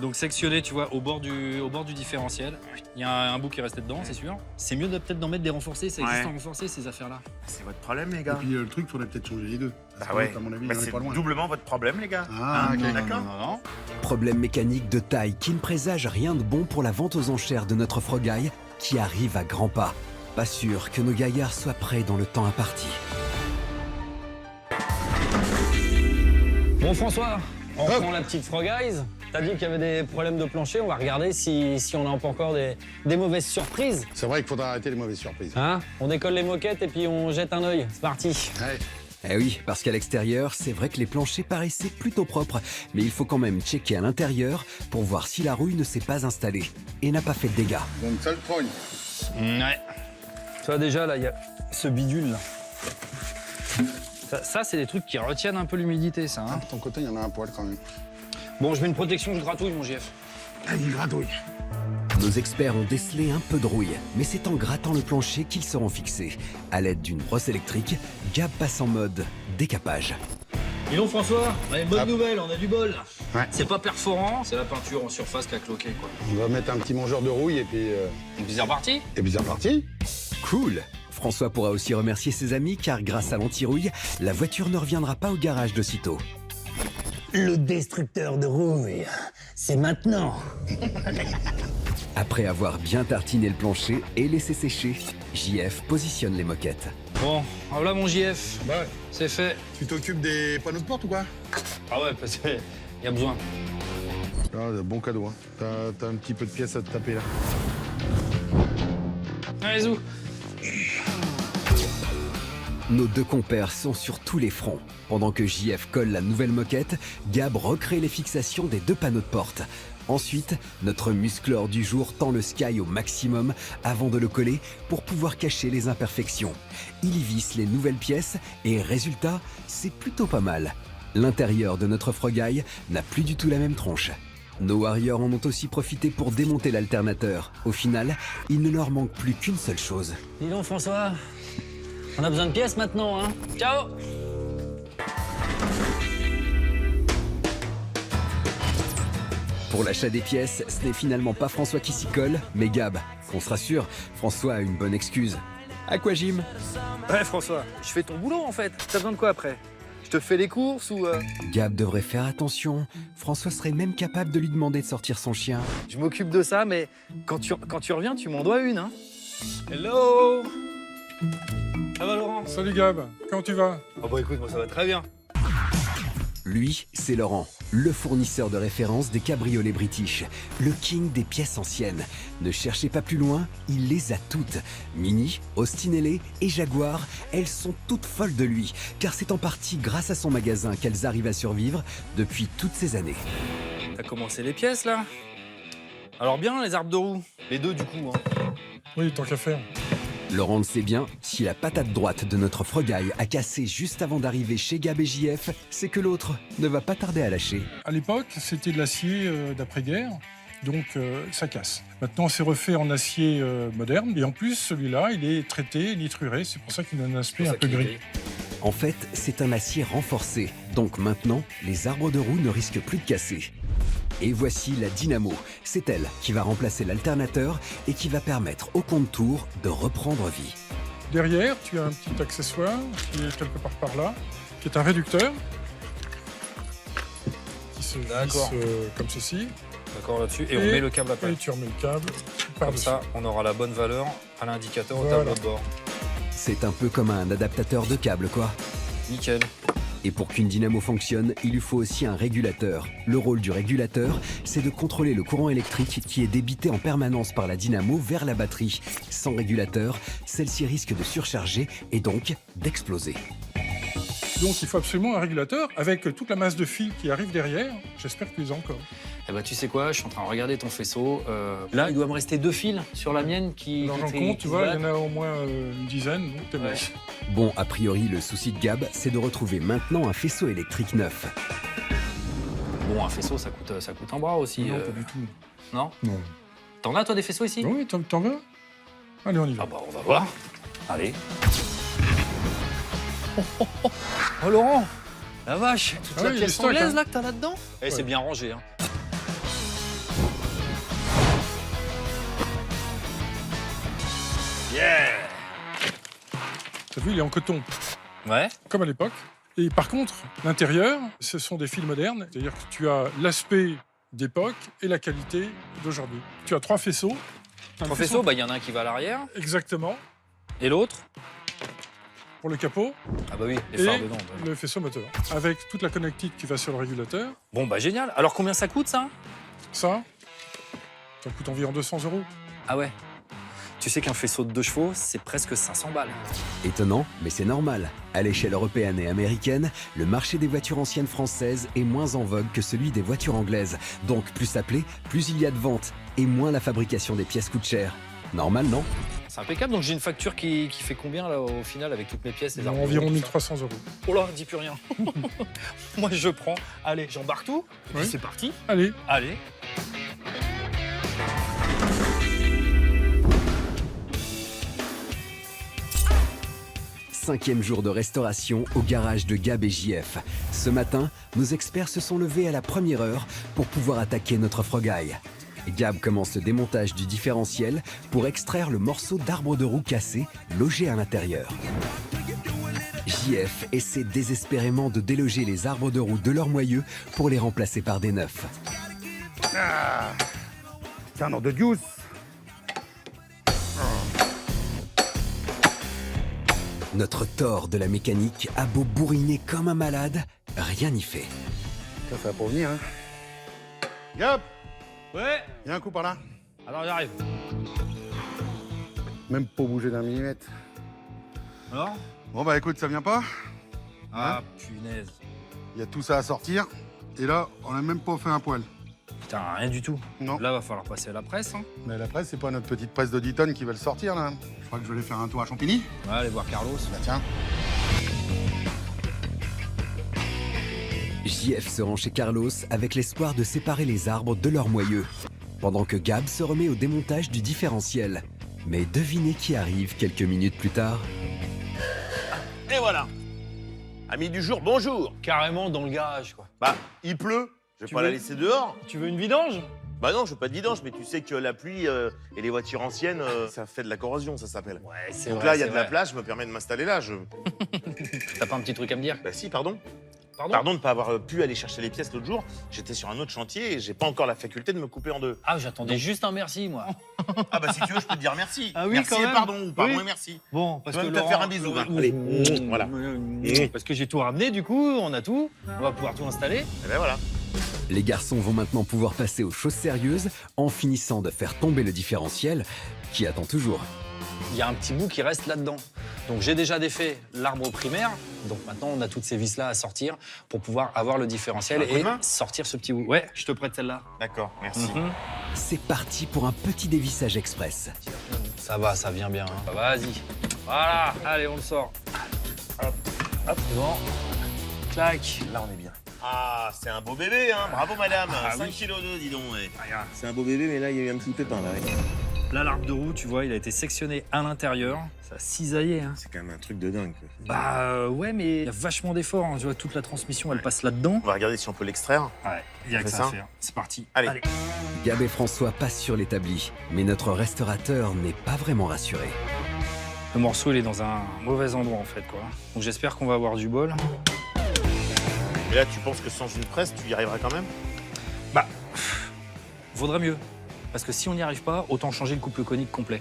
Donc sectionné, tu vois, au bord du différentiel. Il y a un bout qui est resté dedans, c'est sûr. C'est mieux de peut-être d'en mettre des renforcés, ça existe Ouais. en renforcés ces affaires-là. C'est votre problème, les Et gars. puis le truc, faudrait peut-être changer les deux. Parce Bah que ouais. l'autre, à mon avis, Bah, il en est c'est pas loin. doublement votre problème, les gars. Ah, ok. D'accord. Non. Problème mécanique de taille qui ne présage rien de bon pour la vente aux enchères de notre Frogaille qui arrive à grands pas. Pas sûr que nos gaillards soient prêts dans le temps imparti. Bon François, on Hop. prend la petite Froguise. T'as dit qu'il y avait des problèmes de plancher, on va regarder si on a encore des mauvaises surprises. C'est vrai qu'il faudra arrêter les mauvaises surprises. Hein? On décolle les moquettes et puis on jette un œil. C'est parti. Ouais. Eh oui, parce qu'à l'extérieur, c'est vrai que les planchers paraissaient plutôt propres, mais il faut quand même checker à l'intérieur pour voir si la rouille ne s'est pas installée et n'a pas fait de dégâts. Donc ça le trogne. Ouais. Tu vois déjà là, il y a ce bidule là. Ça c'est des trucs qui retiennent un peu l'humidité, ça. Hein. De ton côté, il y en a un poil quand même. Bon, je mets une protection de gratouille, mon GF. Vas-y, gratouille. Nos experts ont décelé un peu de rouille, mais c'est en grattant le plancher qu'ils seront fixés. À l'aide d'une brosse électrique, Gab passe en mode décapage. Dis donc François, bonne Hop. nouvelle, on a du bol. Ouais. C'est pas perforant, c'est la peinture en surface qui a cloqué quoi. On va mettre un petit mangeur de rouille et puis C'est reparti. c'est reparti. Cool! François pourra aussi remercier ses amis car grâce à l'anti-rouille, la voiture ne reviendra pas au garage de sitôt. Le destructeur de rouille, c'est maintenant. Après avoir bien tartiné le plancher et laissé sécher, JF positionne les moquettes. Bon, voilà mon JF, Ouais. c'est fait. Tu t'occupes des panneaux de porte ou quoi? Ah ouais, parce qu'il y a besoin. Ah, bon cadeau. Hein. T'as un petit peu de pièces à te taper là. Allez, zou. Nos deux compères sont sur tous les fronts. Pendant que JF colle la nouvelle moquette, Gab recrée les fixations des deux panneaux de porte. Ensuite, notre muscleur du jour tend le sky au maximum avant de le coller pour pouvoir cacher les imperfections. Il y visse les nouvelles pièces et résultat, c'est plutôt pas mal. L'intérieur de notre Frogeye n'a plus du tout la même tronche. Nos warriors en ont aussi profité pour démonter l'alternateur. Au final, il ne leur manque plus qu'une seule chose. Dis donc, François, on a besoin de pièces maintenant, hein? Ciao! Pour l'achat des pièces, ce n'est finalement pas François qui s'y colle, mais Gab. Qu'on se rassure, François a une bonne excuse. À quoi, Jim? Ouais, François, je fais ton boulot en fait. T'as besoin de quoi après? Je te fais les courses ou... Gab devrait faire attention. François serait même capable de lui demander de sortir son chien. Je m'occupe de ça, mais quand tu reviens, tu m'en dois une, hein? Hello! Ça va, Laurent? Salut Gab, comment tu vas? Oh bah écoute, moi ça va très bien. Lui, c'est Laurent, le fournisseur de référence des cabriolets british, le king des pièces anciennes. Ne cherchez pas plus loin, il les a toutes. Mini, Austinelli et Jaguar, elles sont toutes folles de lui, car c'est en partie grâce à son magasin qu'elles arrivent à survivre depuis toutes ces années. T'as commencé les pièces, là? Alors bien, les arbres de roue. Les deux, du coup, hein. Oui, tant qu'à faire. Laurent le sait bien, si la patate droite de notre Frogeye a cassé juste avant d'arriver chez Gab et JF, c'est que l'autre ne va pas tarder à lâcher. À l'époque, c'était de l'acier d'après-guerre, donc ça casse. Maintenant, c'est refait en acier moderne, et en plus, celui-là, il est traité, nitruré, c'est pour ça qu'il a un aspect un peu gris. En fait, c'est un acier renforcé, donc maintenant, les arbres de roue ne risquent plus de casser. Et voici la Dynamo. C'est elle qui va remplacer l'alternateur et qui va permettre au compte-tour de reprendre vie. Derrière, tu as un petit accessoire qui est quelque part par là, qui est un réducteur, qui se visse comme ceci. D'accord, là-dessus. Et on met le câble après. Et tu remets le câble Comme par-dessus. ça, on aura la bonne valeur à l'indicateur Voilà. au tableau de bord. C'est un peu comme un adaptateur de câble, quoi. Nickel. Et pour qu'une dynamo fonctionne, il lui faut aussi un régulateur. Le rôle du régulateur, c'est de contrôler le courant électrique qui est débité en permanence par la dynamo vers la batterie. Sans régulateur, celle-ci risque de surcharger et donc d'exploser. Donc il faut absolument un régulateur avec toute la masse de fils qui arrive derrière. J'espère que tu les as encore. Eh ben, tu sais quoi, je suis en train de regarder ton faisceau. Là, il doit me rester 2 fils sur la mienne qui... Alors j'en compte, tu vois, il y en a au moins une dizaine, donc t'es bon. Bon, a priori, le souci de Gab, c'est de retrouver maintenant un faisceau électrique neuf. Bon, un faisceau, ça coûte un bras aussi. Non, pas du tout. Non? Non. T'en as, toi, des faisceaux ici? Oui, t'en veux? Allez, on y va. Ah bah, on va voir. Allez. Oh, Laurent! La vache! Toute la oui, pièce du stock, anglaise, hein. là, que t'as là-dedans? Eh, Ouais. c'est bien rangé, hein. Yeah! T'as vu, il est en coton, Ouais. comme à l'époque. Et par contre, l'intérieur, ce sont des fils modernes. C'est-à-dire que tu as l'aspect d'époque et la qualité d'aujourd'hui. Tu as 3 faisceaux. Un 3 faisceaux, bah, il y en a un qui va à l'arrière. Exactement. Et l'autre? Pour le capot Ah bah oui, les et phares dedans. bah. le faisceau moteur. Avec toute la connectique qui va sur le régulateur. Bon, bah génial. Alors, combien ça coûte, ça? Ça coûte environ 200 €. Ah ouais. Tu sais qu'un faisceau de 2 chevaux, c'est presque 500 balles. Étonnant, mais c'est normal. À l'échelle européenne et américaine, le marché des voitures anciennes françaises est moins en vogue que celui des voitures anglaises. Donc plus ça plaît, plus il y a de ventes, et moins la fabrication des pièces coûte cher. Normal, non? C'est impeccable. Donc, j'ai une facture qui fait combien, là, au final, avec toutes mes pièces, les arbres Environ tout ça 1300 €. Oh là, dis plus rien. Moi, je prends. Allez, j'embarque tout. Et puis Oui. c'est parti. Allez. Allez. Cinquième jour de restauration au garage de Gab et JF. Ce matin, nos experts se sont levés à la première heure pour pouvoir attaquer notre Frogeye. Gab commence le démontage du différentiel pour extraire le morceau d'arbre de roue cassé logé à l'intérieur. JF essaie désespérément de déloger les arbres de roue de leur moyeu pour les remplacer par des neufs. Ah, c'est un nom de Dieu. Notre Thor de la mécanique a beau bourriner comme un malade, rien n'y fait. Ça va pas venir, hein. Gab, Ouais. il y a un coup par là. Alors, j'arrive. Même pas bouger d'un millimètre. Alors? Bon, bah écoute, ça vient pas. Ah, punaise. Il y a tout ça à sortir. Et là, on n'a même pas fait un poil. Putain, rien du tout. Non. Là, va falloir passer à la presse. Hein. Mais la presse, c'est pas notre petite presse de 10 tonnes qui va le sortir, là. Je crois que je vais aller faire un tour à Champigny. Ouais, aller voir Carlos. Bah tiens. JF se rend chez Carlos avec l'espoir de séparer les arbres de leurs moyeux, pendant que Gab se remet au démontage du différentiel. Mais devinez qui arrive quelques minutes plus tard. Et voilà. Amis du jour, bonjour. Carrément dans le garage, quoi. Bah, il pleut. Je vais pas la laisser dehors. Tu veux une vidange? Bah non, je veux pas de vidange, mais tu sais que la pluie et les voitures anciennes, ça fait de la corrosion, ça s'appelle. Ouais, c'est Donc vrai. là, il y a de la place, je me permets de m'installer là. T'as pas un petit truc à me dire? Bah si, pardon. Pardon? Pardon de ne pas avoir pu aller chercher les pièces l'autre jour. J'étais sur un autre chantier et j'ai pas encore la faculté de me couper en deux. Ah, j'attendais juste un merci, moi. Ah bah si tu veux, je peux te dire merci. Ah oui, merci quand et même. pardon, ou pardon Oui. et merci. Bon, parce Tu vas que me te faire un bisou, hein. Allez, voilà. Parce que j'ai tout ramené, du coup, on a tout. On va pouvoir tout installer. Et ben voilà. Les garçons vont maintenant pouvoir passer aux choses sérieuses en finissant de faire tomber le différentiel qui attend toujours. Il y a un petit bout qui reste là-dedans. Donc j'ai déjà défait l'arbre primaire. Donc maintenant, on a toutes ces vis-là à sortir pour pouvoir avoir le différentiel Un coup de et main sortir ce petit bout. Ouais, je te prête celle-là. D'accord, merci. C'est parti pour un petit dévissage express. Ça va, ça vient bien. Hein. Vas-y. Voilà, allez, on le sort. Hop, hop, c'est bon. Clac. Là, on est bien. Ah, c'est un beau bébé, hein. Bravo, madame. Ah, 5 oui. kilos d'eau, dis donc. Ouais. C'est un beau bébé, mais là, il y a eu un petit pépin, là. Là, l'arbre de roue, tu vois, il a été sectionné à l'intérieur. Ça a cisaillé, hein. C'est quand même un truc de dingue. Bah ouais, mais il y a vachement d'efforts. Hein. Tu vois, toute la transmission, elle passe là-dedans. On va regarder si on peut l'extraire. Ouais, il y a On que fait ça à ça faire. C'est parti. Allez. Gab et François passent sur l'établi, mais notre restaurateur n'est pas vraiment rassuré. Le morceau, il est dans un mauvais endroit, en fait, quoi. Donc j'espère qu'on va avoir du bol. Mais là, tu penses que sans une presse, tu y arriveras quand même? Bah, vaudrait mieux. Parce que si on n'y arrive pas, autant changer le couple conique complet.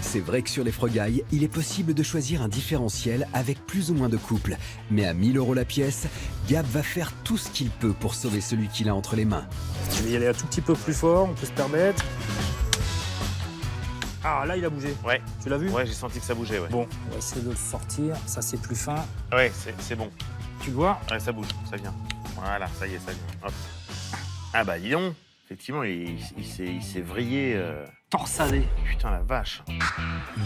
C'est vrai que sur les Frogailles, il est possible de choisir un différentiel avec plus ou moins de couple. Mais à 1 000 € la pièce, Gab va faire tout ce qu'il peut pour sauver celui qu'il a entre les mains. Je vais y aller un tout petit peu plus fort, on peut se permettre. Ah, là, il a bougé. Ouais. Tu l'as vu? Ouais, j'ai senti que ça bougeait, ouais. Bon, on va essayer de le sortir. Ça, c'est plus fin. Ouais, c'est bon. Tu le vois? Ouais, ça bouge, ça vient. Voilà, ça y est, ça vient. Hop. Ah bah dis donc, effectivement, il s'est vrillé. Torsadé. Putain, la vache.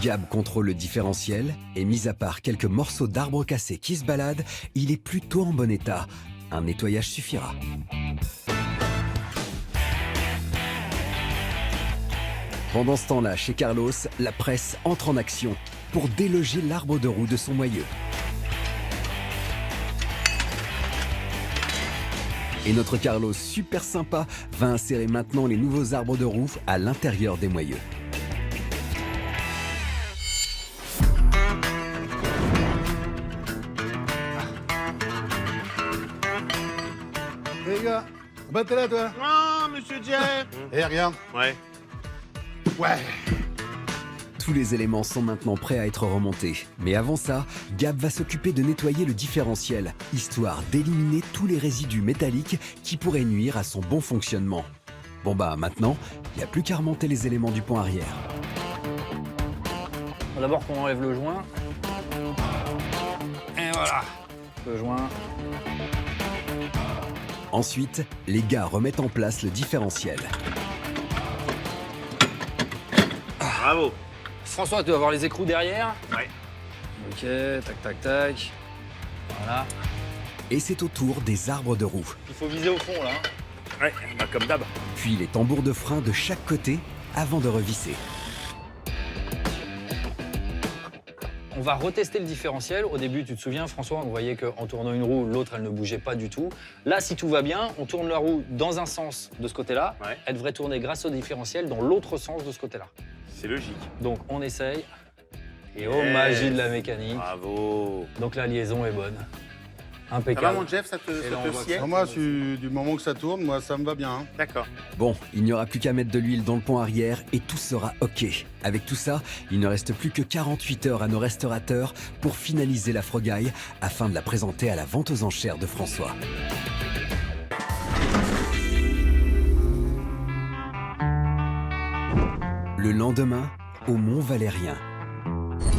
Gab contrôle le différentiel et mis à part quelques morceaux d'arbres cassés qui se baladent, il est plutôt en bon état. Un nettoyage suffira. Pendant ce temps-là, chez Carlos, la presse entre en action pour déloger l'arbre de roue de son moyeu. Et notre Carlos, super sympa, va insérer maintenant les nouveaux arbres de roue à l'intérieur des moyeux. Hé, les gars, battez là, toi. Oh, monsieur Jeff. Hé, regarde. Ouais. Ouais. Tous les éléments sont maintenant prêts à être remontés. Mais avant ça, Gab va s'occuper de nettoyer le différentiel, histoire d'éliminer tous les résidus métalliques qui pourraient nuire à son bon fonctionnement. Bon bah maintenant, il n'y a plus qu'à remonter les éléments du pont arrière. Faut d'abord qu'on enlève le joint. Et voilà. Le joint. Ensuite, les gars remettent en place le différentiel. Bravo. François, tu vas voir les écrous derrière? Ouais. Ok, tac, tac, tac. Voilà. Et c'est au tour des arbres de roue. Il faut viser au fond, là. Ouais, bah comme d'hab. Puis les tambours de frein de chaque côté avant de revisser. On va retester le différentiel. Au début, tu te souviens, François, on voyait qu'en tournant une roue, l'autre, elle ne bougeait pas du tout. Là, si tout va bien, on tourne la roue dans un sens de ce côté-là. Ouais. Elle devrait tourner grâce au différentiel dans l'autre sens de ce côté-là. C'est logique. Donc, on essaye. Et oh, Yes. magie de la mécanique. Bravo. Donc, la liaison est bonne. Ça Impeccable. va, mon Jeff, ça te Et là, on voit sied? que Moi, du moment que ça tourne, moi, ça me va bien. Hein. D'accord. Bon, il n'y aura plus qu'à mettre de l'huile dans le pont arrière et tout sera OK. Avec tout ça, il ne reste plus que 48 heures à nos restaurateurs pour finaliser la Frogaille afin de la présenter à la vente aux enchères de François. Le lendemain, au Mont Valérien.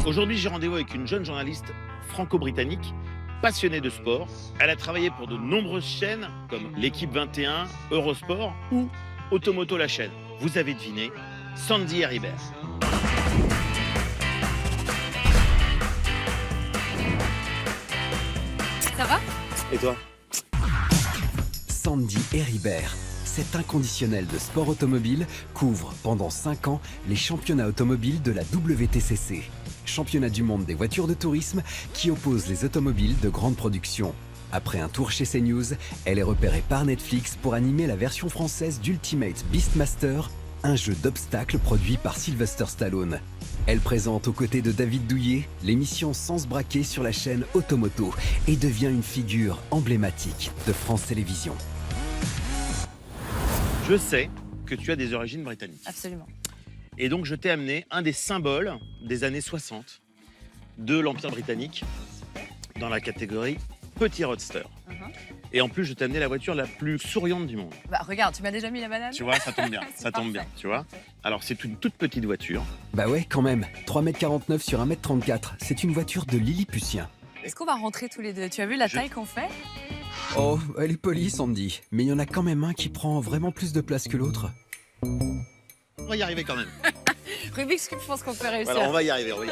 Aujourd'hui, j'ai rendez-vous avec une jeune journaliste franco-britannique passionnée de sport. Elle a travaillé pour de nombreuses chaînes comme l'équipe 21, Eurosport ou Automoto la chaîne. Vous avez deviné, Sandy Heribert. Ça va? Et toi? Sandy Heribert, cette inconditionnelle de sport automobile, couvre pendant 5 ans les championnats automobiles de la WTCC, championnat du monde des voitures de tourisme qui oppose les automobiles de grande production. Après un tour chez CNews, elle est repérée par Netflix pour animer la version française d'Ultimate Beastmaster, un jeu d'obstacles produit par Sylvester Stallone. Elle présente aux côtés de David Douillet l'émission Sans se braquer sur la chaîne Automoto et devient une figure emblématique de France Télévisions. Je sais que tu as des origines britanniques. Absolument. Et donc, je t'ai amené un des symboles des années 60 de l'Empire britannique dans la catégorie Petit Roadster. Et en plus, je t'ai amené la voiture la plus souriante du monde. Bah regarde, tu m'as déjà mis la banane. Tu vois, ça tombe bien, C'est ça tombe bien, tu vois. Alors, c'est une toute petite voiture. Bah ouais, quand même, 3,49 m sur 1,34 m, c'est une voiture de Lilliputien. Est-ce qu'on va rentrer tous les deux? Tu as vu la taille qu'on fait? Oh, elle est polie, Sandy, mais il y en a quand même un qui prend vraiment plus de place que l'autre. On va y arriver quand même. Rubik's Cube, je pense qu'on peut réussir. Alors, on va y arriver, oui.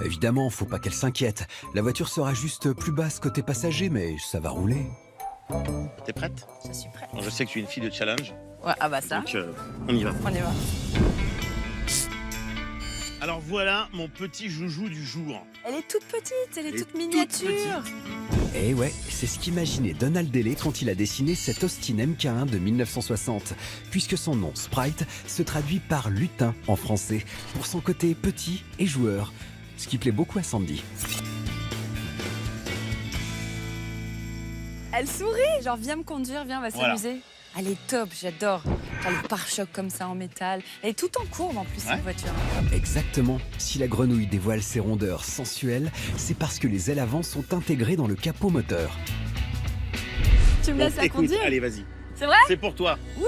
Évidemment, faut pas qu'elle s'inquiète. La voiture sera juste plus basse côté passager, mais ça va rouler. T'es prête? Je suis prête. Bon, je sais que tu es une fille de challenge. Ouais, ah bah ça. Donc, on y va. On y va. Alors voilà mon petit joujou du jour. Elle est toute petite, elle est toute toute miniature. Et ouais, c'est ce qu'imaginait Donald Dellé quand il a dessiné cet Austin MK1 de 1960, puisque son nom, Sprite, se traduit par lutin en français, pour son côté petit et joueur, ce qui plaît beaucoup à Sandy. Elle sourit, genre viens me conduire, viens, on va s'amuser. Elle est top, j'adore. T'as le pare-choc comme ça en métal. Elle est tout en courbe en plus, cette voiture. Exactement. Si la grenouille dévoile ses rondeurs sensuelles, c'est parce que les ailes avant sont intégrées dans le capot moteur. Tu me laisses la écoute, conduire? allez, vas-y. C'est vrai? C'est pour toi. Wouh!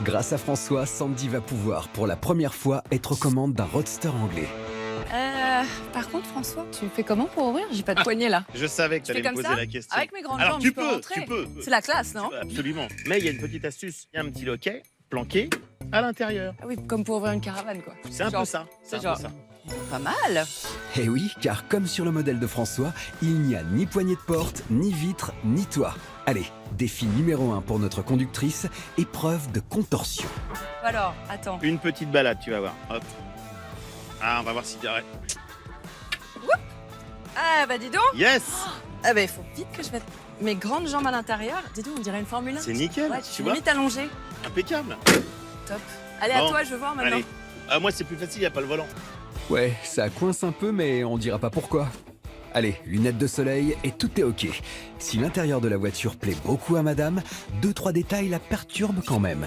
Grâce à François, Sandy va pouvoir, pour la première fois, être aux commandes d'un roadster anglais. Par contre, François, tu fais comment pour ouvrir? J'ai pas de poignée là. Je savais que Tu tu fais allais me comme poser ça? la question. Avec mes grandes Alors jambes, tu je peux peux, rentrer. tu peux. C'est la classe, non? Absolument. Mais il y a une petite astuce. Il y a un petit loquet planqué à l'intérieur. Ah oui, comme pour ouvrir une caravane, quoi. C'est un peu Genre- ça. C'est un genre- peu ça. Pas mal. Eh oui, car comme sur le modèle de François, il n'y a ni poignée de porte, ni vitre, ni toit. Allez, défi numéro 1 pour notre conductrice, épreuve de contorsion. Alors, attends. Une petite balade, tu vas voir. Hop. Ah, on va voir si tu arrêtes. Ah bah dis donc. Yes. Ah bah il faut vite que je mette mes grandes jambes à l'intérieur. Dis donc, on dirait une Formule 1. C'est nickel, Ouais, tu tu vois. limite allongée. Impeccable. Top. Allez, Bon, à toi, je veux voir maintenant. Allez. Ah, moi, c'est plus facile, il n'y a pas le volant. Ouais, ça coince un peu, mais on dira pas pourquoi. Allez, lunettes de soleil et tout est ok. Si l'intérieur de la voiture plaît beaucoup à madame, 2-3 détails la perturbent quand même.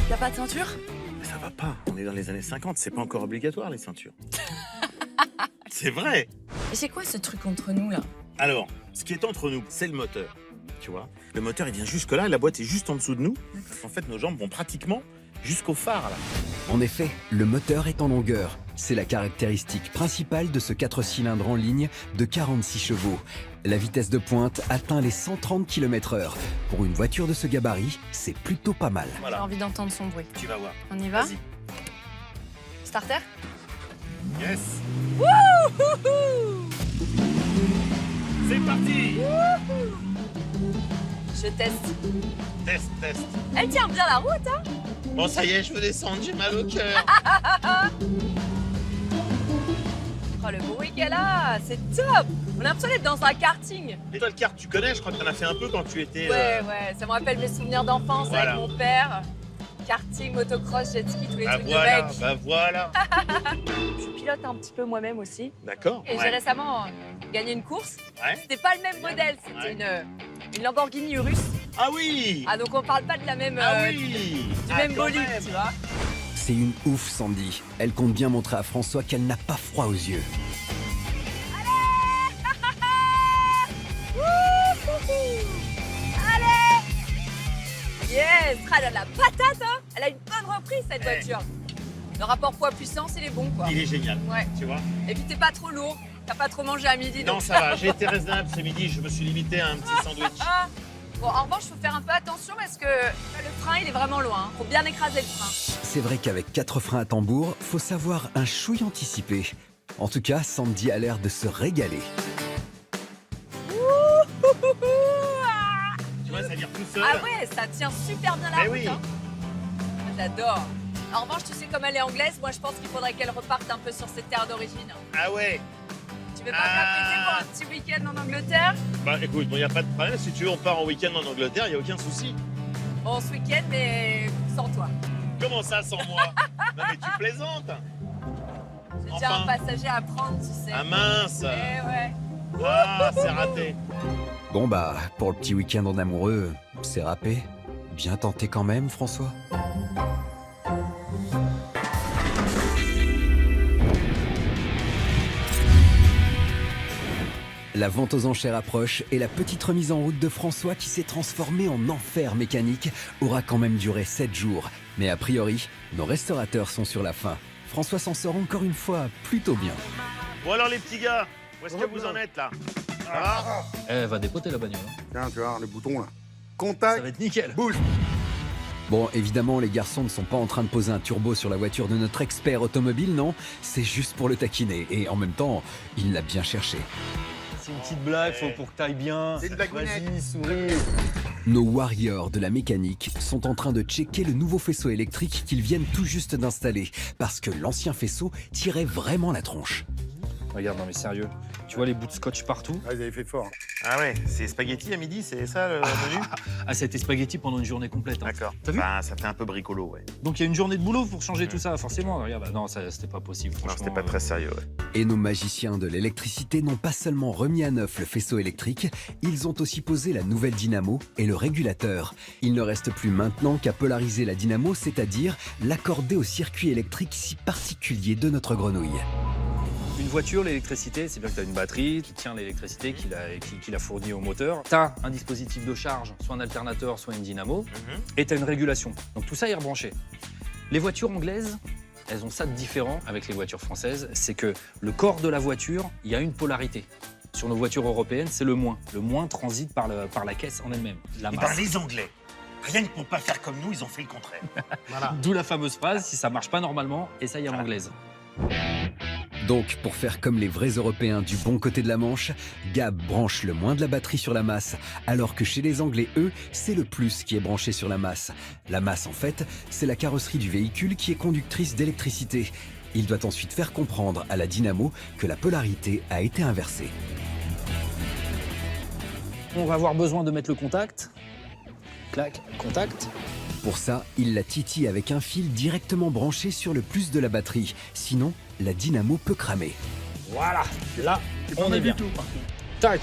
Y'a pas de ceinture? Mais ça va pas. On est dans les années 50, c'est pas encore obligatoire, les ceintures. C'est vrai. Et c'est quoi ce truc entre nous là? Alors, ce qui est entre nous, c'est le moteur. Tu vois, le moteur, il vient jusque là, la boîte est juste en dessous de nous. En fait, nos jambes vont pratiquement jusqu'au phare, là. En effet, le moteur est en longueur. C'est la caractéristique principale de ce 4 cylindres en ligne de 46 chevaux. La vitesse de pointe atteint les 130 km/h. Pour une voiture de ce gabarit, c'est plutôt pas mal. J'ai envie d'entendre son bruit. Tu vas voir. On y va? Vas-y. Starter? Yes. Wouhouhou! C'est parti. Je teste. Test. Elle tient bien la route, hein? Bon, ça y est, je veux descendre, j'ai mal au cœur. Oh, le bruit qu'elle a, c'est top! On a l'impression d'être dans un karting. Et toi, le kart, tu connais, je crois que tu en as fait un peu quand tu étais... Ouais, ça me rappelle mes souvenirs d'enfance Voilà. avec mon père. Karting, motocross, jet ski, tous les Bah trucs voilà, de mec. bah voilà. Je pilote un petit peu moi-même aussi. D'accord. Et j'ai récemment gagné une course. Ouais. C'était pas le même modèle, c'était une Lamborghini Urus. Ah oui. Ah donc on parle pas de la même, Ah oui. du même quand bolide, même. tu vois. C'est une ouf, Sandy. Elle compte bien montrer à François qu'elle n'a pas froid aux yeux. Yes, elle a de la patate, hein. Elle a une bonne reprise cette voiture. Le rapport poids-puissance, il est bon, quoi. Il est génial, Ouais. tu vois. Et puis t'es pas trop lourd. T'as pas trop mangé à midi, Non, donc. ça va. J'ai été raisonnable ce midi. Je me suis limité à un petit sandwich. Bon, en revanche, faut faire un peu attention parce que le frein, il est vraiment loin. Faut bien écraser le frein. C'est vrai qu'avec 4 freins à tambour, faut savoir un chouille anticiper. En tout cas, Sandy a l'air de se régaler. Tu vois, ça vire tout seul. Ah ouais, ça tient super bien la Mais route. oui. Hein. J'adore. En revanche, tu sais comme elle est anglaise, moi je pense qu'il faudrait qu'elle reparte un peu sur ses terres d'origine. Ah ouais. Tu veux pas t'apprêter pour un petit week-end en Angleterre? Bah écoute, il n'y a pas de problème. Si tu veux, on part en week-end en Angleterre, il n'y a aucun souci. Bon, ce week-end, mais sans toi. Comment ça, sans moi? Non mais tu plaisantes. J'ai déjà un passager à prendre, tu sais. Ah mince. Eh ouais. Ah, c'est raté. Bon bah, pour le petit week-end en amoureux, c'est râpé. Bien tenté quand même, François. La vente aux enchères approche et la petite remise en route de François qui s'est transformée en enfer mécanique aura quand même duré 7 jours. Mais a priori, nos restaurateurs sont sur la fin. François s'en sort encore une fois plutôt bien. Bon alors les petits gars, où est-ce que vous en êtes là? Ça va? Elle va dépoter la bagnole. Tiens, tu vois, les boutons là. Contact. Ça va être nickel. Bouge. Bon, évidemment, les garçons ne sont pas en train de poser un turbo sur la voiture de notre expert automobile, non. C'est juste pour le taquiner. Et en même temps, il l'a bien cherché. C'est une petite blague, faut pour que t'ailles bien. C'est une blagounette. Vas-y, souris. Nos warriors de la mécanique sont en train de checker le nouveau faisceau électrique qu'ils viennent tout juste d'installer, parce que l'ancien faisceau tirait vraiment la tronche. Regarde, non mais sérieux, tu vois les bouts de scotch partout? Ah, ils avaient fait fort. Ah ouais, c'est spaghetti à midi, c'est ça le menu? Ah, c'était spaghetti pendant une journée complète. Hein. D'accord. T'as vu? Enfin, ça fait un peu bricolo, ouais. Donc il y a une journée de boulot pour changer tout ça, forcément. Regarde, non, ça c'était pas possible. Non, Franchement, c'était pas très sérieux, ouais. Et nos magiciens de l'électricité n'ont pas seulement remis à neuf le faisceau électrique, ils ont aussi posé la nouvelle dynamo et le régulateur. Il ne reste plus maintenant qu'à polariser la dynamo, c'est-à-dire l'accorder au circuit électrique si particulier de notre grenouille. Une voiture, l'électricité, c'est bien que tu as une batterie qui tient l'électricité, qui la fournit au moteur. Tu as un dispositif de charge, soit un alternateur, soit une dynamo, et tu as une régulation. Donc tout ça est rebranché. Les voitures anglaises, elles ont ça de différent avec les voitures françaises, c'est que le corps de la voiture, il y a une polarité. Sur nos voitures européennes, c'est le moins. Le moins transite par la caisse en elle-même. La Eh masse. ben, les Anglais, rien que pour pas faire comme nous, ils ont fait le contraire. Voilà. D'où la fameuse phrase, si ça marche pas normalement, essaye à l'anglaise. Donc, pour faire comme les vrais Européens du bon côté de la Manche, Gab branche le moins de la batterie sur la masse, alors que chez les Anglais, eux, c'est le plus qui est branché sur la masse. La masse, en fait, c'est la carrosserie du véhicule qui est conductrice d'électricité. Il doit ensuite faire comprendre à la dynamo que la polarité a été inversée. On va avoir besoin de mettre le contact. Clac, contact. Pour ça, il la titille avec un fil directement branché sur le plus de la batterie. Sinon, la dynamo peut cramer. Voilà, là, on est bien. Tac.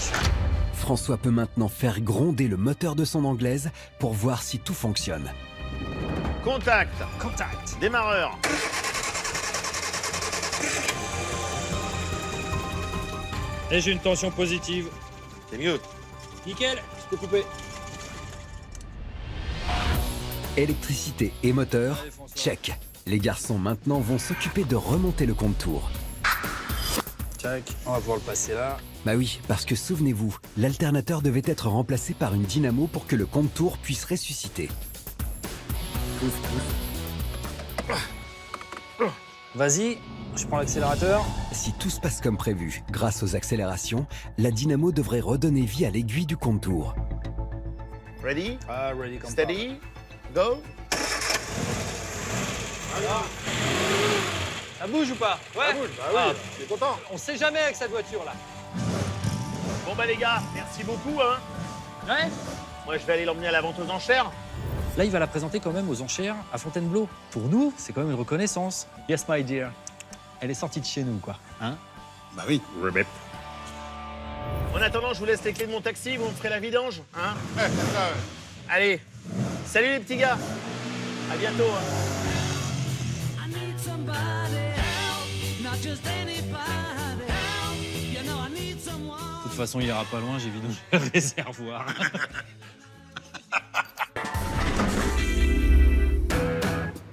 François peut maintenant faire gronder le moteur de son anglaise pour voir si tout fonctionne. Contact. Contact. Démarreur. Et j'ai une tension positive. C'est mieux. Nickel, je peux couper. Électricité et moteur, check. Les garçons maintenant vont s'occuper de remonter le compte-tours. Tac, on va pouvoir le passer là. Bah oui, parce que souvenez-vous, l'alternateur devait être remplacé par une dynamo pour que le compte-tours puisse ressusciter. Vas-y, je prends l'accélérateur. Si tout se passe comme prévu, grâce aux accélérations, la dynamo devrait redonner vie à l'aiguille du compte-tours. Ready? Ready, comme Steady? Go? Alors, ça bouge ou pas? Ouais. Ça bouge, bah oui, je suis content. On sait jamais avec cette voiture là. Bon bah les gars, merci beaucoup, hein. Ouais. Moi je vais aller l'emmener à la vente aux enchères. Là, il va la présenter quand même aux enchères à Fontainebleau. Pour nous, c'est quand même une reconnaissance. Yes, my dear. Elle est sortie de chez nous, quoi. Hein? Bah oui. En attendant, je vous laisse les clés de mon taxi, vous me ferez la vidange, hein. Ouais, c'est ça, ouais. Allez, salut les petits gars. À bientôt, hein. De toute façon, il ira pas loin, j'ai vidé le réservoir.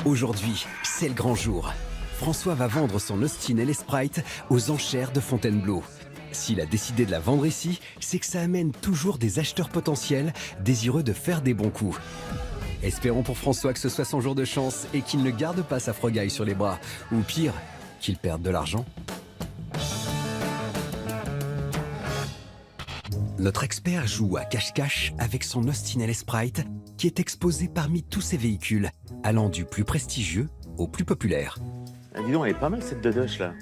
Aujourd'hui, c'est le grand jour. François va vendre son Austin LS Sprite aux enchères de Fontainebleau. S'il a décidé de la vendre ici, c'est que ça amène toujours des acheteurs potentiels désireux de faire des bons coups. Espérons pour François que ce soit son jour de chance et qu'il ne garde pas sa frogaille sur les bras. Ou pire, qu'il perde de l'argent. Notre expert joue à cache-cache avec son Austin LS Sprite qui est exposé parmi tous ses véhicules, allant du plus prestigieux au plus populaire. Ah, dis donc, elle est pas mal cette Dodoche là.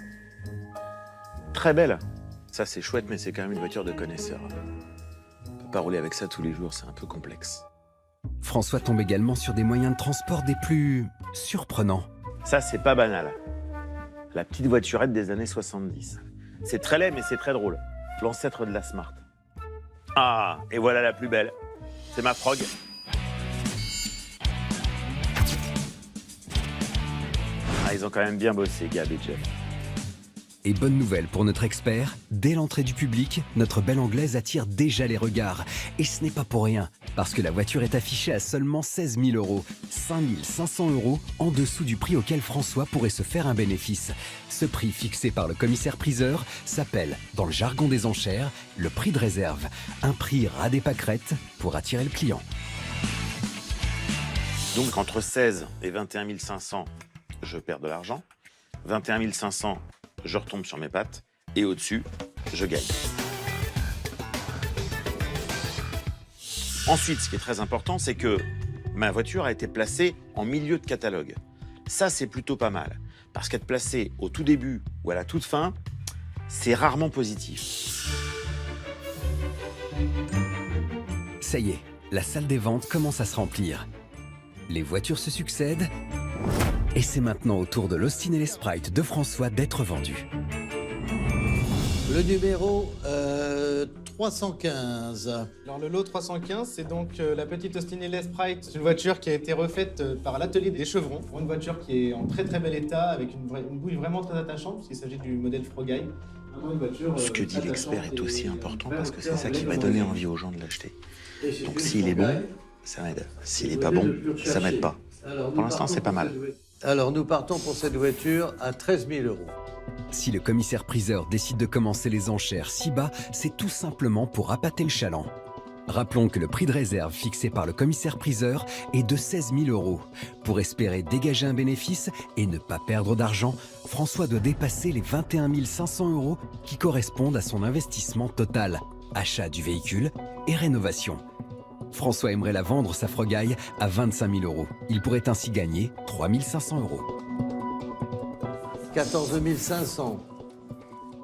Très belle. Ça c'est chouette, mais c'est quand même une voiture de connaisseur. On peut pas rouler avec ça tous les jours, c'est un peu complexe. François tombe également sur des moyens de transport des plus surprenants. Ça c'est pas banal. La petite voiturette des années 70. C'est très laid, mais c'est très drôle. L'ancêtre de la Smart. Ah, et voilà la plus belle. C'est ma Frog. Ah, ils ont quand même bien bossé, Gab et Jeff. Et bonne nouvelle pour notre expert, dès l'entrée du public, notre belle anglaise attire déjà les regards. Et ce n'est pas pour rien, parce que la voiture est affichée à seulement 16 000 €, 5 500 € en dessous du prix auquel François pourrait se faire un bénéfice. Ce prix fixé par le commissaire-priseur s'appelle, dans le jargon des enchères, le prix de réserve. Un prix ras des pâquerettes pour attirer le client. Donc entre 16 et 21 500, je perds de l'argent. 21 500, je retombe sur mes pattes. Et au-dessus, je gagne. Ensuite, ce qui est très important, c'est que ma voiture a été placée en milieu de catalogue. Ça, c'est plutôt pas mal. Parce qu'être placée au tout début ou à la toute fin, c'est rarement positif. Ça y est, la salle des ventes commence à se remplir. Les voitures se succèdent. Et c'est maintenant au tour de l'Austin LS Sprite de François d'être vendu. Le numéro 315. Alors le lot 315, c'est donc la petite Austin LS Sprite. C'est une voiture qui a été refaite par l'atelier des Chevrons. Pour une voiture qui est en très très bel état, avec une bouille vraiment très attachante, puisqu'il s'agit du modèle Frogaille. Ce que dit l'expert est aussi important parce que c'est ça qui va donner envie aux gens de l'acheter. Donc s'il est bon, ça m'aide. S'il n'est pas bon, ça m'aide pas. Pour l'instant, c'est pas mal. Alors nous partons pour cette voiture à 13 000 €. Si le commissaire-priseur décide de commencer les enchères si bas, c'est tout simplement pour appâter le chaland. Rappelons que le prix de réserve fixé par le commissaire-priseur est de 16 000 €. Pour espérer dégager un bénéfice et ne pas perdre d'argent, François doit dépasser les 21 500 € qui correspondent à son investissement total, achat du véhicule et rénovation. François aimerait la vendre, sa Frogaille, à 25 000 €. Il pourrait ainsi gagner 3 500 €. 14 500.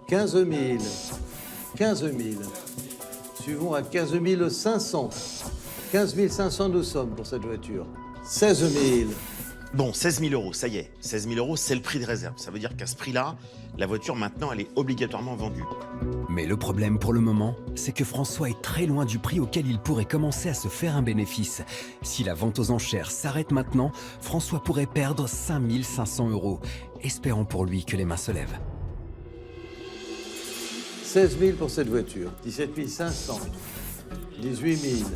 15 000. 15 000. Suivons à 15 500. 15 500 nous sommes pour cette voiture. 16 000. Bon, 16 000 €, ça y est. 16 000 €, c'est le prix de réserve. Ça veut dire qu'à ce prix-là, la voiture, maintenant, elle est obligatoirement vendue. Mais le problème pour le moment, c'est que François est très loin du prix auquel il pourrait commencer à se faire un bénéfice. Si la vente aux enchères s'arrête maintenant, François pourrait perdre 5 500 €. Espérons pour lui que les mains se lèvent. 16 000 pour cette voiture. 17 500. 18 000.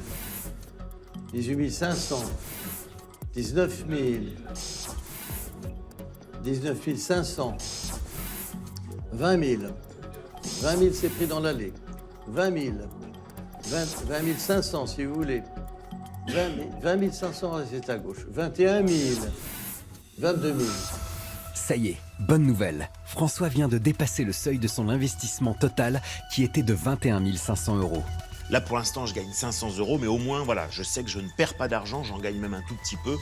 18 500. 19 000. 19 500. 20 000. 20 000, c'est pris dans l'allée. 20 000. 20 500, si vous voulez. 20 500, c'est à gauche. 21 000. 22 000. Ça y est, bonne nouvelle. François vient de dépasser le seuil de son investissement total qui était de 21 500 €. Là, pour l'instant, je gagne 500 €, mais au moins, voilà, je sais que je ne perds pas d'argent, j'en gagne même un tout petit peu.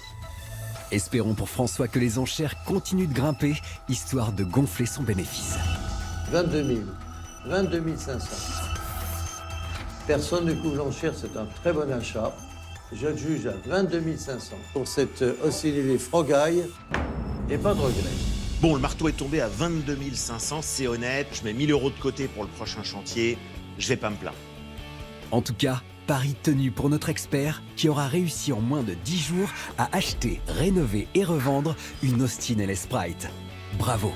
Espérons pour François que les enchères continuent de grimper, histoire de gonfler son bénéfice. 22 000. 22 500. Personne ne couvre l'enchère, c'est un très bon achat. Je le juge à 22 500 pour cette Austin Frogaille et pas de regret. Bon, le marteau est tombé à 22 500, c'est honnête. Je mets 1 000 € de côté pour le prochain chantier. Je vais pas me plaindre. En tout cas, pari tenu pour notre expert qui aura réussi en moins de 10 jours à acheter, rénover et revendre une Austin LS Sprite. Bravo!